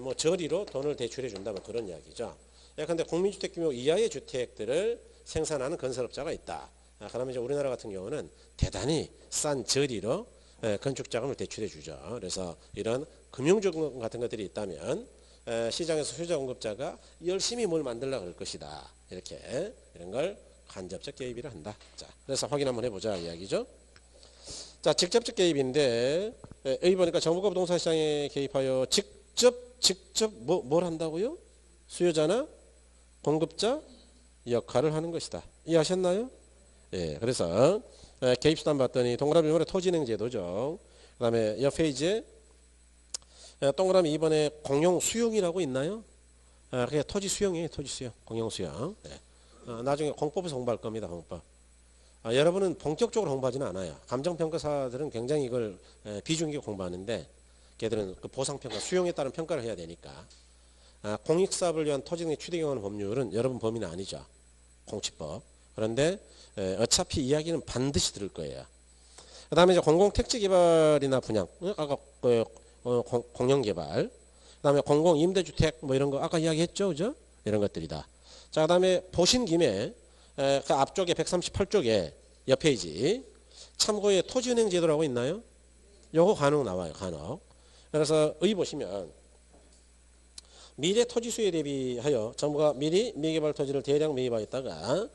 Speaker 1: 뭐 저리로 돈을 대출해 준다면 그런 이야기죠. 예컨대 국민주택 규모 이하의 주택들을 생산하는 건설업자가 있다. 그러면 이제 우리나라 같은 경우는 대단히 싼 저리로 건축자금을 대출해 주죠. 그래서 이런 금융지원 같은 것들이 있다면 시장에서 수요자 공급자가 열심히 뭘 만들려고 할 것이다. 이렇게 이런 걸 간접적 개입이라 한다. 자, 그래서 확인 한번 해보자 이야기죠. 자, 직접적 개입인데 여기 보니까 정부가 부동산 시장에 개입하여 직접 뭘 한다고요? 수요자나 공급자 역할을 하는 것이다. 이해하셨나요? 예, 그래서 개입수단 봤더니 동그라미 1번에 토지은행 제도죠. 그 다음에 옆 페이지에 동그라미 2번에 공용 수용이라고 있나요? 그게 토지 수용이에요. 토지 수용. 공용 수용. 네. 나중에 공법에서 공부할 겁니다. 공법. 여러분은 본격적으로 공부하지는 않아요. 감정평가사들은 굉장히 이걸 비중 있게 공부하는데 걔들은 그 보상평가, 수용에 따른 평가를 해야 되니까 공익사업을 위한 토지 등의 취득경하는 법률은 여러분 범위는 아니죠. 공치법. 그런데 어차피 이야기는 반드시 들을 거예요. 그 다음에 이제 공공택지개발이나 분양, 아까 공영개발, 그 다음에 공공임대주택 뭐 이런 거 아까 이야기했죠. 그죠? 이런 것들이다. 자, 그 다음에 보신 김에 그 앞쪽에 138쪽에 옆 페이지 참고에 토지은행 제도라고 있나요? 요거 간혹 나와요. 간혹. 그래서 여기 보시면 미래 토지 수요에 대비하여 정부가 미리 미개발 토지를 대량 매입하였다가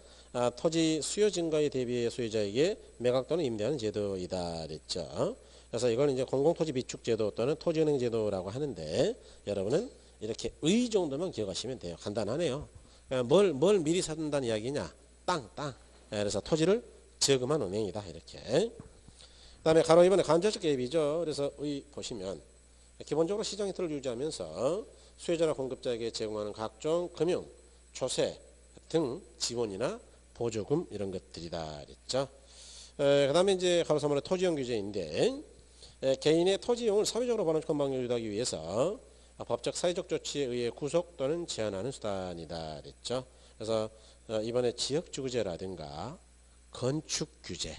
Speaker 1: 토지 수요 증가에 대비해 소유자에게 매각 또는 임대하는 제도이다 그랬죠. 그래서 이걸 이제 공공토지 비축 제도 또는 토지은행 제도라고 하는데 여러분은 이렇게 의 정도만 기억하시면 돼요. 간단하네요. 뭘 미리 사둔다는 이야기냐? 땅. 그래서 토지를 저금한 은행이다. 이렇게. 그다음에 가로 2번에 간접적 개입이죠. 그래서 의 보시면 기본적으로 시장의 틀을 유지하면서 수요자나 공급자에게 제공하는 각종 금융, 조세 등 지원이나 보조금 이런 것들이다 그랬죠. 그다음에 이제 가로 3번에 토지형 규제인데 개인의 토지 이용을 사회적으로 권한 건방을 유도하기 위해서 법적 사회적 조치에 의해 구속 또는 제한하는 수단이다 그랬죠. 그래서 이번에 지역주거제라든가 건축규제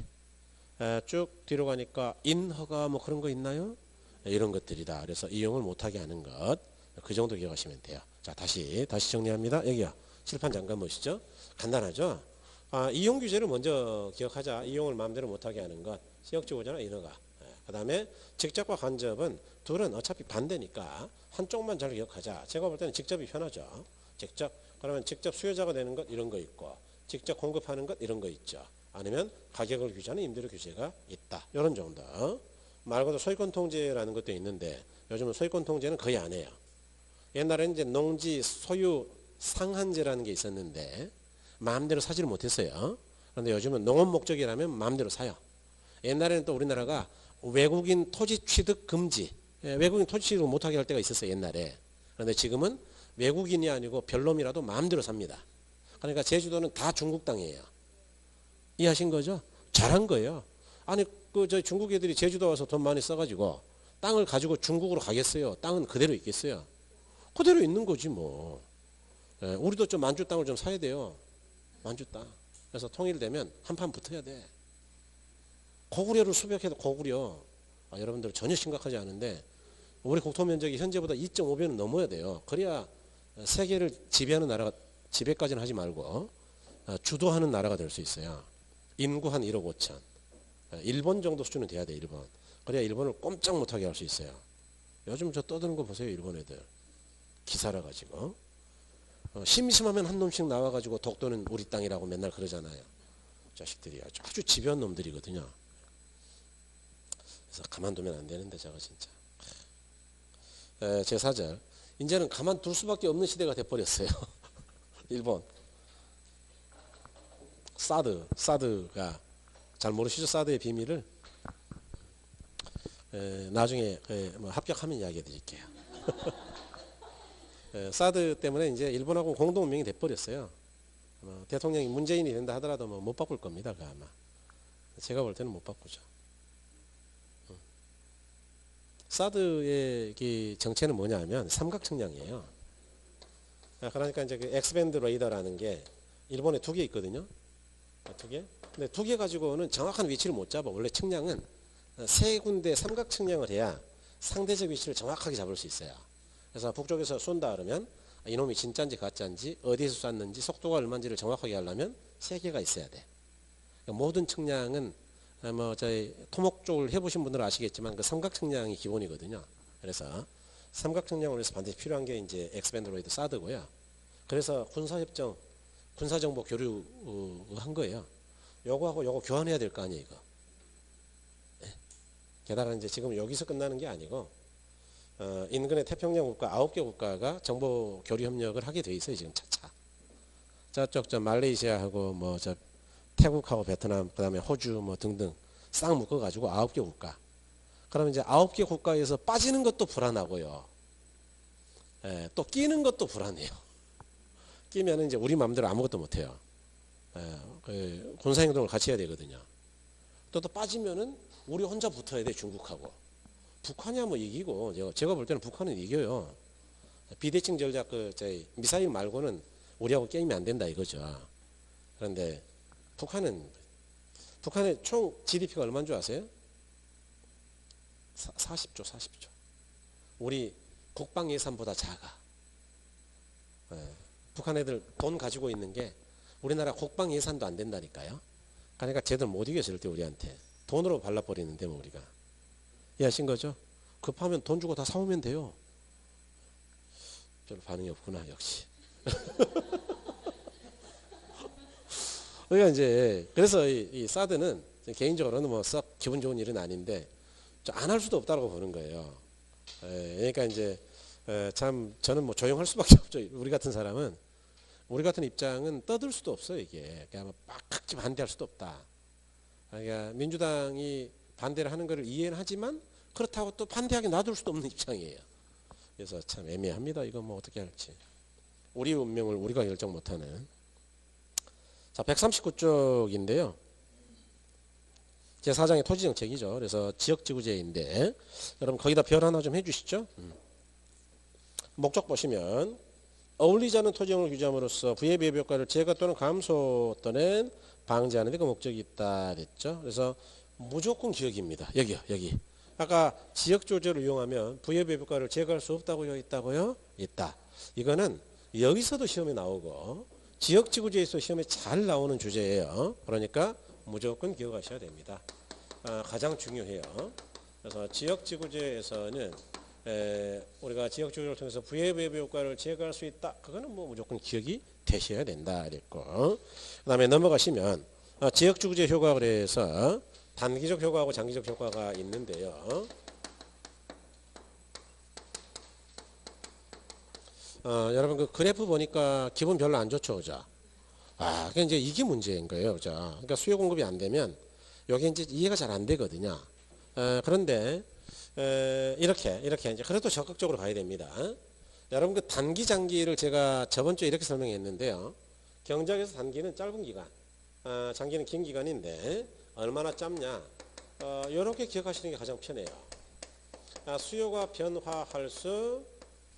Speaker 1: 쭉 뒤로 가니까 인허가 뭐 그런 거 있나요? 이런 것들이다. 그래서 이용을 못하게 하는 것. 그 정도 기억하시면 돼요. 자, 다시 정리합니다. 여기요. 칠판 잠깐 보시죠. 간단하죠? 이용 규제를 먼저 기억하자. 이용을 마음대로 못하게 하는 것. 지역주거제나 인허가. 그 다음에 직접과 간접은 둘은 어차피 반대니까 한쪽만 잘 기억하자. 제가 볼 때는 직접이 편하죠. 직접. 그러면 직접 수요자가 되는 것 이런 거 있고 직접 공급하는 것 이런 거 있죠. 아니면 가격을 규제하는 임대료 규제가 있다. 이런 정도. 말 그대로 소유권 통제라는 것도 있는데 요즘은 소유권 통제는 거의 안 해요. 옛날에는 이제 농지 소유 상한제라는 게 있었는데 마음대로 사지를 못했어요. 그런데 요즘은 농업 목적이라면 마음대로 사요. 옛날에는 또 우리나라가 외국인 토지 취득 금지, 외국인 토지 취득을 못하게 할 때가 있었어요. 옛날에. 그런데 지금은 외국인이 아니고 별놈이라도 마음대로 삽니다. 그러니까 제주도는 다 중국 땅이에요. 이해하신 거죠? 잘한 거예요. 아니 저 중국 애들이 제주도 와서 돈 많이 써가지고 땅을 가지고 중국으로 가겠어요? 땅은 그대로 있겠어요? 그대로 있는 거지 뭐. 우리도 좀 만주 땅을 좀 사야 돼요. 만주 땅. 그래서 통일되면 한판 붙어야 돼. 고구려를 수백해도 고구려. 여러분들 전혀 심각하지 않은데 우리 국토 면적이 현재보다 2.5배는 넘어야 돼요. 그래야 세계를 지배하는 나라가, 지배까지는 하지 말고 주도하는 나라가 될 수 있어요. 인구 한 1억 5천. 일본 정도 수준은 돼야 돼. 일본. 그래야 일본을 꼼짝 못하게 할 수 있어요. 요즘 저 떠드는 거 보세요. 일본 애들. 기사라 가지고. 심심하면 한 놈씩 나와가지고 독도는 우리 땅이라고 맨날 그러잖아요. 자식들이 아주 집요한 놈들이거든요. 그래서 가만두면 안 되는데 저거 진짜. 제4절. 이제는 가만둘 수밖에 없는 시대가 돼버렸어요. 일본. 사드가 잘 모르시죠? 사드의 비밀을. 나중에 뭐 합격하면 이야기해 드릴게요. 사드 때문에 이제 일본하고 공동운명이 돼버렸어요. 대통령이 문재인이 된다 하더라도 뭐 못 바꿀 겁니다. 그 아마. 제가 볼 때는 못 바꾸죠. 사드의 정체는 뭐냐면 삼각측량이에요. 그러니까 이제 그 엑스밴드 레이더라는 게 일본에 2개 있거든요. 2개. 근데 2개 가지고는 정확한 위치를 못 잡아. 원래 측량은 3군데 삼각 측량을 해야 상대적 위치를 정확하게 잡을 수 있어요. 그래서 북쪽에서 쏜다 그러면 이놈이 진짜인지 가짜인지 어디에서 쐈는지 속도가 얼마인지를 정확하게 하려면 3개가 있어야 돼. 그러니까 모든 측량은 뭐 저희 토목 쪽을 해보신 분들은 아시겠지만 그 삼각 측량이 기본이거든요. 그래서 삼각 측량을 위해서 반드시 필요한 게 이제 엑스밴드 레이더 사드고요. 그래서 군사협정, 군사정보 교류 한 거예요. 요거하고 요거 교환해야 될 거 아니에요, 이거. 네. 게다가 이제 지금 여기서 끝나는 게 아니고 인근의 태평양 국가 9개 국가가 정보 교류 협력을 하게 돼 있어요, 지금 차차. 저쪽 저 말레이시아하고 뭐 저 태국하고 베트남, 그다음에 호주 뭐 등등 싹 묶어 가지고 9개 국가. 그러면 이제 9개 국가에서 빠지는 것도 불안하고요. 또 끼는 것도 불안해요. 끼면 이제 우리 마음대로 아무것도 못 해요. 그 군사행동을 같이 해야 되거든요. 또 빠지면은 우리 혼자 붙어야 돼, 중국하고. 북한이야 뭐 이기고, 제가 볼 때는 북한은 이겨요. 비대칭 전략 저희 미사일 말고는 우리하고 게임이 안 된다 이거죠. 그런데 북한의 총 GDP가 얼마인 줄 아세요? 40조. 우리 국방 예산보다 작아. 북한 애들 돈 가지고 있는 게 우리나라 국방 예산도 안 된다니까요. 그러니까 쟤들 못 이겨 절대 우리한테. 돈으로 발라버리는데 뭐 우리가. 이해하신 거죠? 급하면 돈 주고 다 사오면 돼요. 별로 반응이 없구나 역시. 그러니까 이제 그래서 이 사드는 개인적으로는 뭐 썩 기분 좋은 일은 아닌데 안 할 수도 없다고 보는 거예요. 그러니까 이제 참 저는 뭐 조용할 수밖에 없죠. 우리 같은 사람은 우리 같은 입장은 떠들 수도 없어요. 이게 그냥 막 반대할 수도 없다. 그러니까 민주당이 반대를 하는 것을 이해는 하지만 그렇다고 또 반대하게 놔둘 수도 없는 입장이에요. 그래서 참 애매합니다. 이거 뭐 어떻게 할지. 우리 운명을 우리가 결정 못하는. 자, 139쪽인데요. 제4장의 토지정책이죠. 그래서 지역지구제인데 여러분 거기다 별 하나 좀 해주시죠. 목적 보시면 어울리지 않는 토지형을 규제함으로써 부의 배분 효과를 제거 또는 감소 또는 방지하는 데 그 목적이 있다 그랬죠. 그래서 무조건 기억입니다. 여기요, 여기. 아까 지역조제를 이용하면 부의 배분 효과를 제거할 수 없다고요, 있다고요? 있다. 이거는 여기서도 시험에 나오고 지역지구제에서 시험에 잘 나오는 주제예요. 그러니까 무조건 기억하셔야 됩니다. 가장 중요해요. 그래서 지역지구제에서는 우리가 지역지구제를 통해서 부의 배분 효과를 제거할 수 있다. 그거는 뭐 무조건 기억이 되셔야 된다 그랬고, 그 다음에 넘어가시면 지역지구제 효과 그래서 단기적 효과하고 장기적 효과가 있는데요. 여러분 그 그래프 보니까 기분 별로 안 좋죠, 그죠? 그러니까 이제 이게 문제인 거예요, 그죠? 그러니까 수요 공급이 안 되면 여기 이제 이해가 잘 안 되거든요. 그런데 이렇게 이제 그래도 적극적으로 가야 됩니다. 여러분 그 단기 장기를 제가 저번 주에 이렇게 설명했는데요. 경제학에서 단기는 짧은 기간, 장기는 긴 기간인데 얼마나 짧냐? 이렇게 기억하시는 게 가장 편해요. 수요가 변화할 수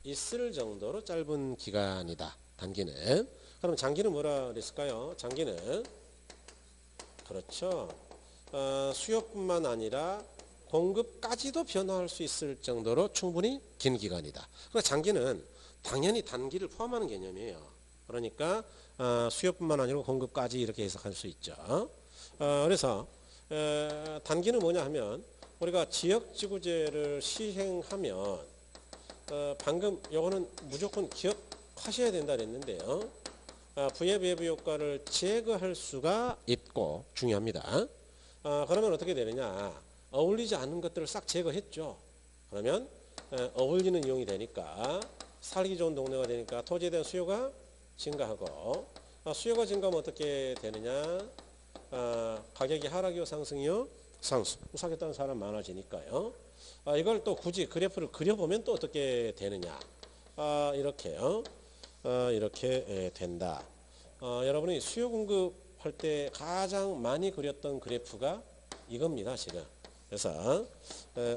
Speaker 1: 있을 정도로 짧은 기간이다. 단기는. 그럼 장기는 뭐라 그랬을까요? 장기는 그렇죠. 수요뿐만 아니라 공급까지도 변화할 수 있을 정도로 충분히 긴 기간이다. 그러니까 장기는 당연히 단기를 포함하는 개념이에요. 그러니까 수요뿐만 아니라 공급까지 이렇게 해석할 수 있죠. 그래서 단기는 뭐냐 하면 우리가 지역지구제를 시행하면 방금 요거는 무조건 기억하셔야 된다 그랬는데요. 부의 배분 효과를 제거할 수가 있고 중요합니다. 그러면 어떻게 되느냐? 어울리지 않는 것들을 싹 제거했죠. 그러면 어울리는 이용이 되니까 살기 좋은 동네가 되니까 토지에 대한 수요가 증가하고, 수요가 증가하면 어떻게 되느냐? 가격이 하락이요 상승이요? 상승. 사겠다는 사람 많아지니까요. 이걸 또 굳이 그래프를 그려보면 또 어떻게 되느냐? 이렇게요. 이렇게 된다. 여러분이 수요 공급할 때 가장 많이 그렸던 그래프가 이겁니다, 지금. 그래서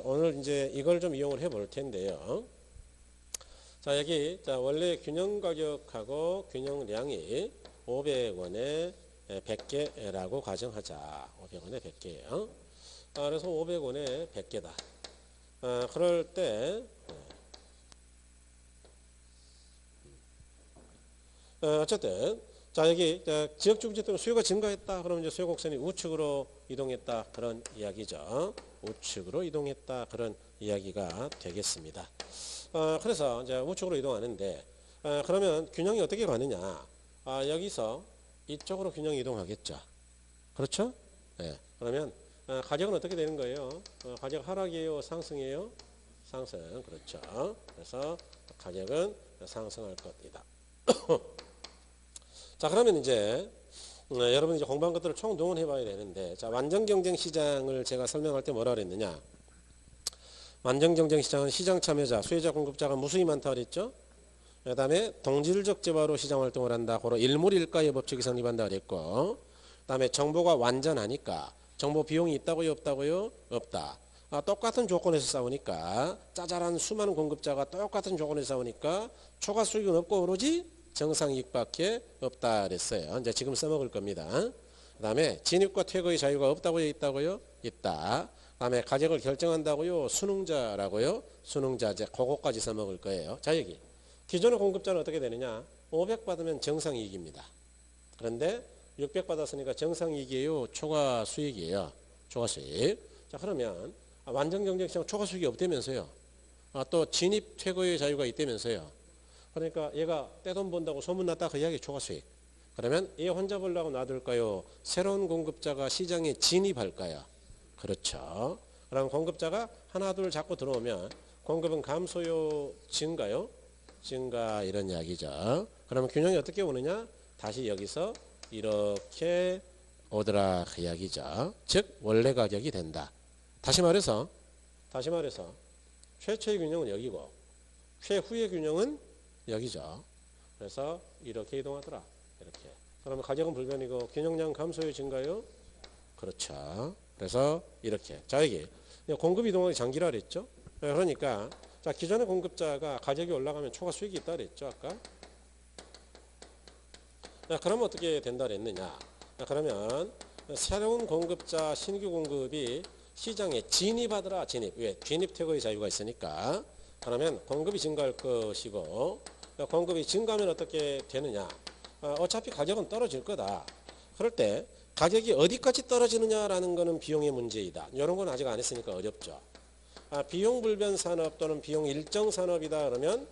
Speaker 1: 오늘 이제 이걸 좀 이용을 해볼 텐데요. 자, 여기 원래 균형 가격하고 균형량이 500원에 100개라고 가정하자. 500원에 100개예요. 그래서 500원에 100개다. 그럴 때 어쨌든 자, 여기 지역주거지 때문에 수요가 증가했다. 그러면 이제 수요 곡선이 우측으로 이동했다. 그런 이야기죠. 우측으로 이동했다. 그런 이야기가 되겠습니다. 그래서 이제 우측으로 이동하는데 그러면 균형이 어떻게 가느냐? 여기서 이쪽으로 균형이 이동하겠죠. 그렇죠? 네. 그러면 가격은 어떻게 되는 거예요? 가격 하락이에요? 상승이에요? 상승. 그렇죠. 그래서 가격은 상승할 것이다. 자, 그러면 이제 여러분 이제 공부한 것들을 총동원해 봐야 되는데, 자, 완전 경쟁 시장을 제가 설명할 때 뭐라 그랬느냐? 완전 경쟁 시장은 시장 참여자, 수요자, 공급자가 무수히 많다 그랬죠? 그다음에 동질적 재화로 시장 활동을 한다. 고로 일물일가의 법칙이 성립한다 그랬고, 그다음에 정보가 완전하니까 정보 비용이 있다고요, 없다고요? 없다. 똑같은 조건에서 싸우니까 짜잘한 수많은 공급자가 똑같은 조건에서 싸우니까 초과 수익은 없고 오로지 정상이익밖에 없다 그랬어요. 이제 지금 써먹을 겁니다. 그 다음에 진입과 퇴거의 자유가 없다고요, 있다고요? 있다. 그 다음에 가격을 결정한다고요, 수능자라고요? 수능자. 이제 그거까지 써먹을 거예요. 자, 여기 기존의 공급자는 어떻게 되느냐? 500 받으면 정상이익입니다. 그런데 600 받았으니까 정상이익이에요, 초과 수익이에요? 초과 수익. 자, 그러면 완전 경쟁 시장 초과 수익이 없다면서요? 또 진입 퇴거의 자유가 있다면서요? 그러니까 얘가 떼돈 번다고 소문났다, 그 이야기 초과 수익. 그러면 얘 혼자 벌라고 놔둘까요? 새로운 공급자가 시장에 진입할까요? 그렇죠. 그럼 공급자가 하나 둘 자꾸 들어오면 공급은 감소요, 증가요? 증가, 이런 이야기죠. 그러면 균형이 어떻게 오느냐? 다시 여기서 이렇게 오더라, 그 이야기죠. 즉 원래 가격이 된다. 다시 말해서 최초의 균형은 여기고 최후의 균형은 여기죠. 그래서 이렇게 이동하더라. 이렇게. 그러면 가격은 불변이고 균형량 감소요, 증가요? 그렇죠. 그래서 이렇게. 자, 여기 공급 이동하기 장기라 그랬죠. 그러니까 자, 기존의 공급자가 가격이 올라가면 초과 수익이 있다 그랬죠, 아까. 자, 그러면 어떻게 된다 그랬느냐. 자, 그러면 새로운 공급자 신규 공급이 시장에 진입하더라. 진입. 왜? 진입 퇴거의 자유가 있으니까. 그러면 공급이 증가할 것이고, 공급이 증가하면 어떻게 되느냐. 어차피 가격은 떨어질 거다. 그럴 때 가격이 어디까지 떨어지느냐라는 거는 비용의 문제이다. 이런 건 아직 안 했으니까 어렵죠. 비용 불변 산업 또는 비용 일정 산업이다 그러면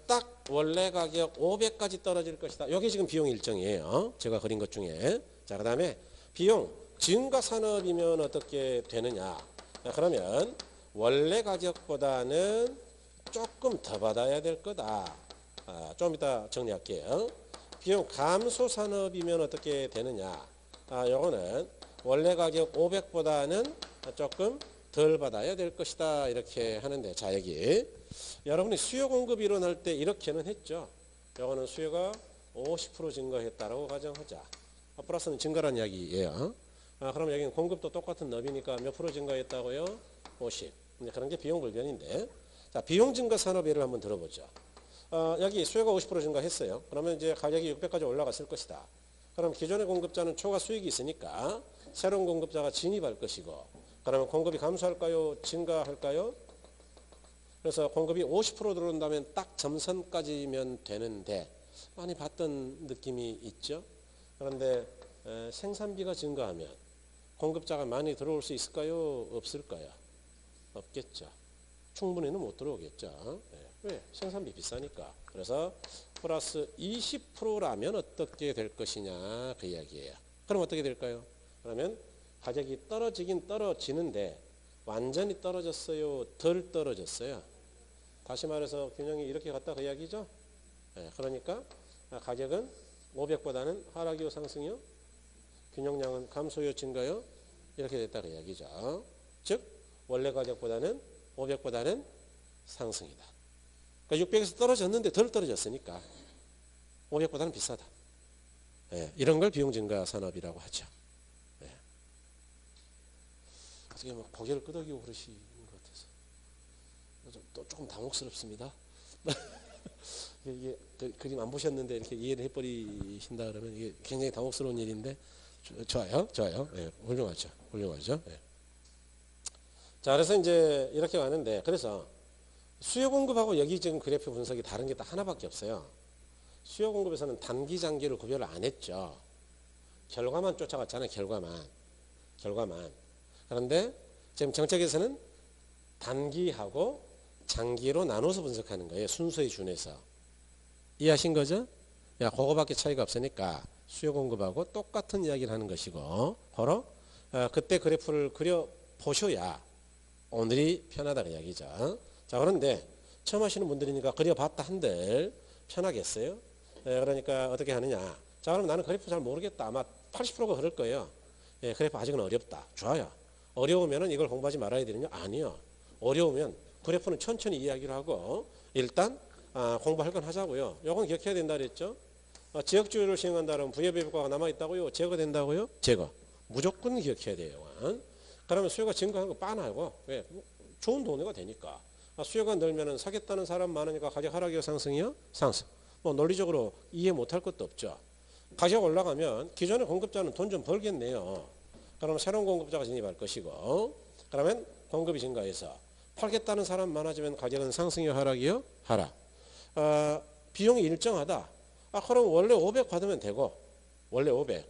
Speaker 1: 딱 원래 가격 500까지 떨어질 것이다. 여기 지금 비용 일정이에요. 제가 그린 것 중에. 자, 그 다음에 비용 증가 산업이면 어떻게 되느냐. 그러면 원래 가격보다는 조금 더 받아야 될 거다. 좀 이따 정리할게요. 비용 감소 산업이면 어떻게 되느냐. 요거는 원래 가격 500보다는 조금 덜 받아야 될 것이다. 이렇게 하는데, 자, 여기 여러분이 수요 공급이 일어날 때 이렇게는 했죠. 요거는 수요가 50% 증가했다라고 가정하자. 플러스는 증가란 이야기예요. 그럼 여기는 공급도 똑같은 너비니까 몇 프로 증가했다고요? 50. 그런 게 비용 불변인데, 자, 비용 증가 산업 예를 한번 들어보죠. 여기 수요가 50% 증가했어요. 그러면 이제 가격이 600까지 올라갔을 것이다. 그럼 기존의 공급자는 초과 수익이 있으니까 새로운 공급자가 진입할 것이고, 그러면 공급이 감소할까요? 증가할까요? 그래서 공급이 50% 들어온다면 딱 점선까지면 되는데, 많이 봤던 느낌이 있죠. 그런데 생산비가 증가하면 공급자가 많이 들어올 수 있을까요? 없을까요? 없겠죠. 충분히는 못 들어오겠죠. 왜? 생산비 비싸니까. 그래서 플러스 20%라면 어떻게 될 것이냐 그 이야기예요. 그럼 어떻게 될까요? 그러면 가격이 떨어지긴 떨어지는데 완전히 떨어졌어요? 덜 떨어졌어요? 다시 말해서 균형이 이렇게 갔다 그 이야기죠. 그러니까 가격은 500보다는 하락이요 상승이요? 균형량은 감소요 증가요? 이렇게 됐다 그 이야기죠. 즉 원래 가격보다는 500보다는 상승이다. 그러니까 600에서 떨어졌는데 덜 떨어졌으니까 500보다는 비싸다. 이런 걸 비용 증가 산업이라고 하죠. 어떻게 막 고개를 끄덕이고 그러시는 것 같아서 또 조금 당혹스럽습니다. 이게 그림 안 보셨는데 이렇게 이해를 해버리신다 그러면 이게 굉장히 당혹스러운 일인데 좋아요. 훌륭하죠. 자, 그래서 이제 이렇게 가는데, 그래서 수요 공급하고 여기 지금 그래프 분석이 다른 게 딱 하나밖에 없어요. 수요 공급에서는 단기 장기를 구별을 안 했죠. 결과만 쫓아갔잖아요. 결과만. 그런데 지금 정책에서는 단기하고 장기로 나눠서 분석하는 거예요. 순서에 준해서. 이해하신 거죠? 야, 그거밖에 차이가 없으니까 수요 공급하고 똑같은 이야기를 하는 것이고, 바로 그때 그래프를 그려 보셔야 오늘이 편하다는 이야기죠. 자, 그런데 처음 하시는 분들이니까 그려봤다 한들 편하겠어요? 그러니까 어떻게 하느냐. 자, 그럼 나는 그래프 잘 모르겠다. 아마 80%가 그럴 거예요. 그래프 아직은 어렵다. 좋아요. 어려우면 이걸 공부하지 말아야 되느냐? 아니요. 어려우면 그래프는 천천히 이야기를 하고 일단 공부할 건 하자고요. 이건 기억해야 된다 그랬죠. 지역주의를 시행한다면 부여배분가가 남아있다고요? 제거된다고요? 제거. 무조건 기억해야 돼요. 그러면 수요가 증가한 거 빤하고, 왜? 좋은 돈이가 되니까. 수요가 늘면 사겠다는 사람 많으니까 가격 하락이요 상승이요? 상승. 뭐 논리적으로 이해 못할 것도 없죠. 가격 올라가면 기존의 공급자는 돈 좀 벌겠네요. 그러면 새로운 공급자가 진입할 것이고, 그러면 공급이 증가해서 팔겠다는 사람 많아지면 가격은 상승이요 하락이요? 하락. 비용이 일정하다. 그럼 원래 500 받으면 되고, 원래 500.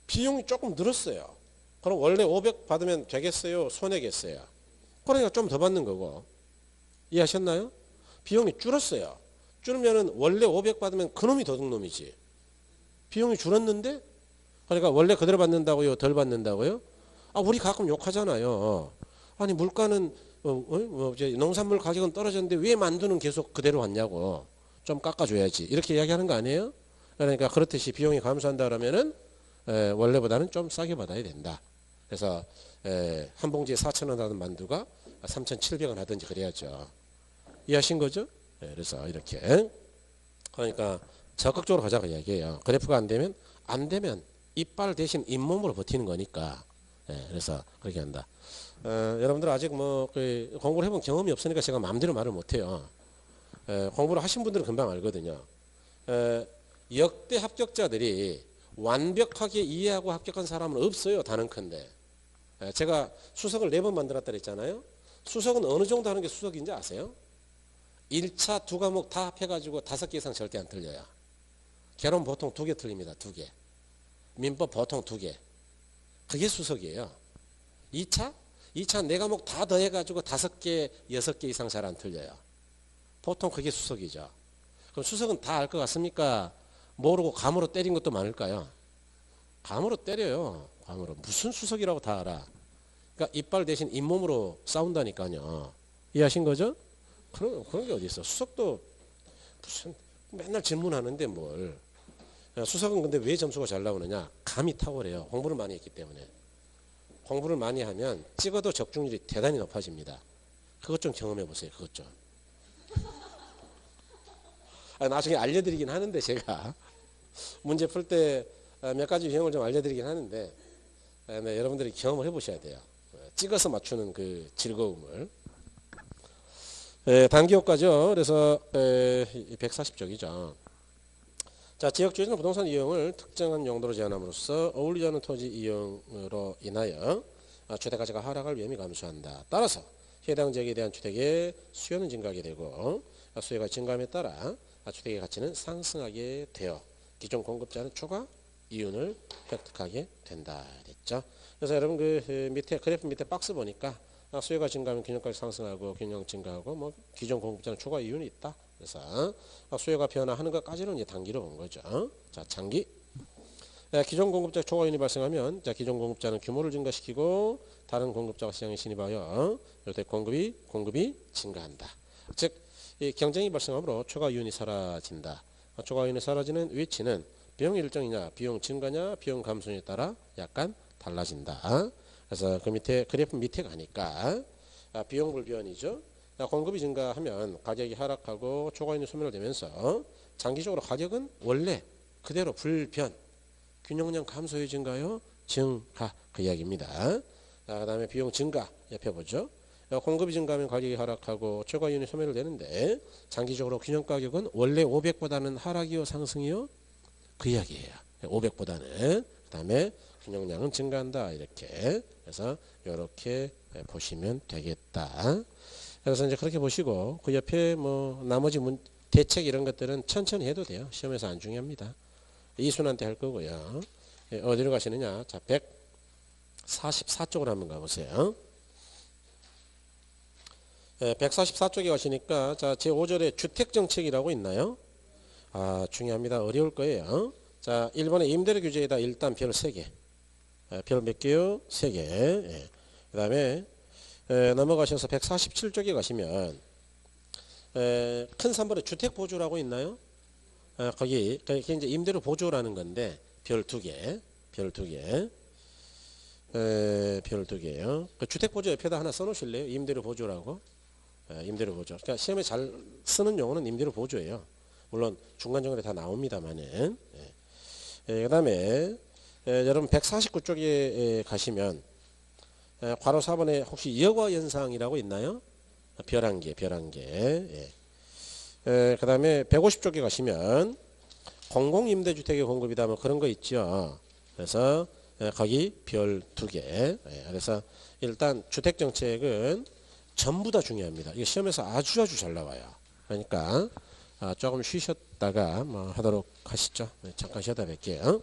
Speaker 1: 비용이 조금 늘었어요. 그럼 원래 500 받으면 되겠어요? 손해겠어요? 그러니까 좀 더 받는 거고. 이해하셨나요? 비용이 줄었어요. 줄으면은 원래 500 받으면 그놈이 도둑놈이지. 비용이 줄었는데? 그러니까 원래 그대로 받는다고요? 덜 받는다고요? 우리 가끔 욕하잖아요. 아니 물가는 농산물 가격은 떨어졌는데 왜 만두는 계속 그대로 왔냐고. 좀 깎아줘야지. 이렇게 이야기하는 거 아니에요? 그러니까 그렇듯이 비용이 감소한다 그러면은 원래보다는 좀 싸게 받아야 된다. 그래서 한 봉지에 4,000원 하던 만두가 3,700원 하든지 그래야죠. 이해하신 거죠? 그래서 이렇게. 그러니까 적극적으로 가자고 이야기해요. 그래프가 안 되면 이빨 대신 잇몸으로 버티는 거니까. 예, 그래서 그렇게 한다. 여러분들 아직 그 공부를 해본 경험이 없으니까 제가 마음대로 말을 못해요. 공부를 하신 분들은 금방 알거든요. 역대 합격자들이 완벽하게 이해하고 합격한 사람은 없어요. 단언컨대. 제가 수석을 4번 만들었다 그랬잖아요. 수석은 어느 정도 하는 게 수석인지 아세요? 1차 2과목 다 합해가지고 5개 이상 절대 안 틀려요. 결혼 보통 2개 틀립니다. 2개. 민법 보통 2개. 그게 수석이에요. 2차 4과목 다 더해가지고 5개, 6개 이상 잘 안 틀려요. 보통 그게 수석이죠. 그럼 수석은 다 알 것 같습니까? 모르고 감으로 때린 것도 많을까요? 감으로 때려요. 감으로. 무슨 수석이라고 다 알아. 그러니까 이빨 대신 잇몸으로 싸운다니까요. 이해하신 거죠? 그런 게 어디 있어. 수석도 무슨 맨날 질문하는데 뭘. 수석은 근데 왜 점수가 잘 나오느냐? 감이 탁월해요. 공부를 많이 했기 때문에. 공부를 많이 하면 찍어도 적중률이 대단히 높아집니다. 그것 좀 경험해 보세요. 그것 좀. 나중에 알려드리긴 하는데 제가 문제 풀 때 몇 가지 유형을 좀 알려드리긴 하는데 네, 여러분들이 경험을 해보셔야 돼요. 찍어서 맞추는 그 즐거움을. 단기효과죠. 그래서 140쪽이죠. 자, 지역주의는 부동산 이용을 특정한 용도로 제한함으로써 어울리지 않은 토지 이용으로 인하여 주택가치가 하락할 위험이 감소한다. 따라서 해당 지역에 대한 주택의 수요는 증가하게 되고 수요가 증가함에 따라 주택의 가치는 상승하게 되어 기존 공급자는 초과 이윤을 획득하게 된다 그랬죠. 그래서 여러분 그 밑에 그래프 밑에 박스 보니까 수요가 증가하면 균형까지 상승하고 균형 증가하고 뭐 기존 공급자는 초과 이윤이 있다. 그래서 수요가 변화하는 것까지는 이제 단기로 본 거죠. 자, 장기. 기존 공급자 초과 이윤이 발생하면 자, 기존 공급자는 규모를 증가시키고 다른 공급자가 시장에 진입하여 이때 공급이 증가한다. 즉 이 경쟁이 발생하므로 초과 이윤이 사라진다. 초과 이윤이 사라지는 위치는 비용 일정이냐, 비용 증가냐, 비용 감소에 따라 약간 달라진다. 그래서 그 밑에 그래프 밑에 가니까 비용 불변이죠. 공급이 증가하면 가격이 하락하고 초과 이윤이 소멸되면서 장기적으로 가격은 원래 그대로 불변, 균형량 감소의 증가요, 증가 그 이야기입니다. 그 다음에 비용 증가 옆에 보죠. 공급이 증가하면 가격이 하락하고 초과 이윤이 소멸되는데 장기적으로 균형 가격은 원래 500보다는 하락이요 상승이요 그 이야기예요. 500보다는. 그 다음에 균형량은 증가한다 이렇게. 그래서 이렇게 보시면 되겠다. 그래서 이제 그렇게 보시고 그 옆에 뭐 나머지 대책 이런 것들은 천천히 해도 돼요. 시험에서 안 중요합니다. 이순한테 할 거고요. 어디로 가시느냐? 자, 144쪽으로 한번 가보세요. 144쪽에 가시니까 자, 제5절에 주택정책이라고 있나요? 중요합니다. 어려울 거예요. 자, 1번에 임대료 규제에다 일단 별 3개. 별 몇 개요? 3개. 그 다음에 넘어가셔서 147쪽에 가시면 큰 3번에 주택보조라고 있나요? 거기 이제 임대료 보조라는 건데 별 2개. 별 2개. 별 2개요. 그 주택보조 옆에다 하나 써놓으실래요? 임대료 보조라고. 임대료 보조. 그러니까 시험에 잘 쓰는 용어는 임대료 보조예요. 물론 중간중간에 다 나옵니다만은. 그 다음에 여러분 149쪽에 가시면 괄호 4번에 혹시 여과연상이라고 있나요? 별 1개, 별 1개. 그 다음에 150쪽에 가시면 공공임대주택의 공급이다 뭐 그런 거 있죠. 그래서 거기 별 2개. 그래서 일단 주택정책은 전부 다 중요합니다. 이게 시험에서 아주 잘 나와요. 그러니까 조금 쉬셨다가 뭐 하도록 하시죠. 잠깐 쉬었다 뵐게요.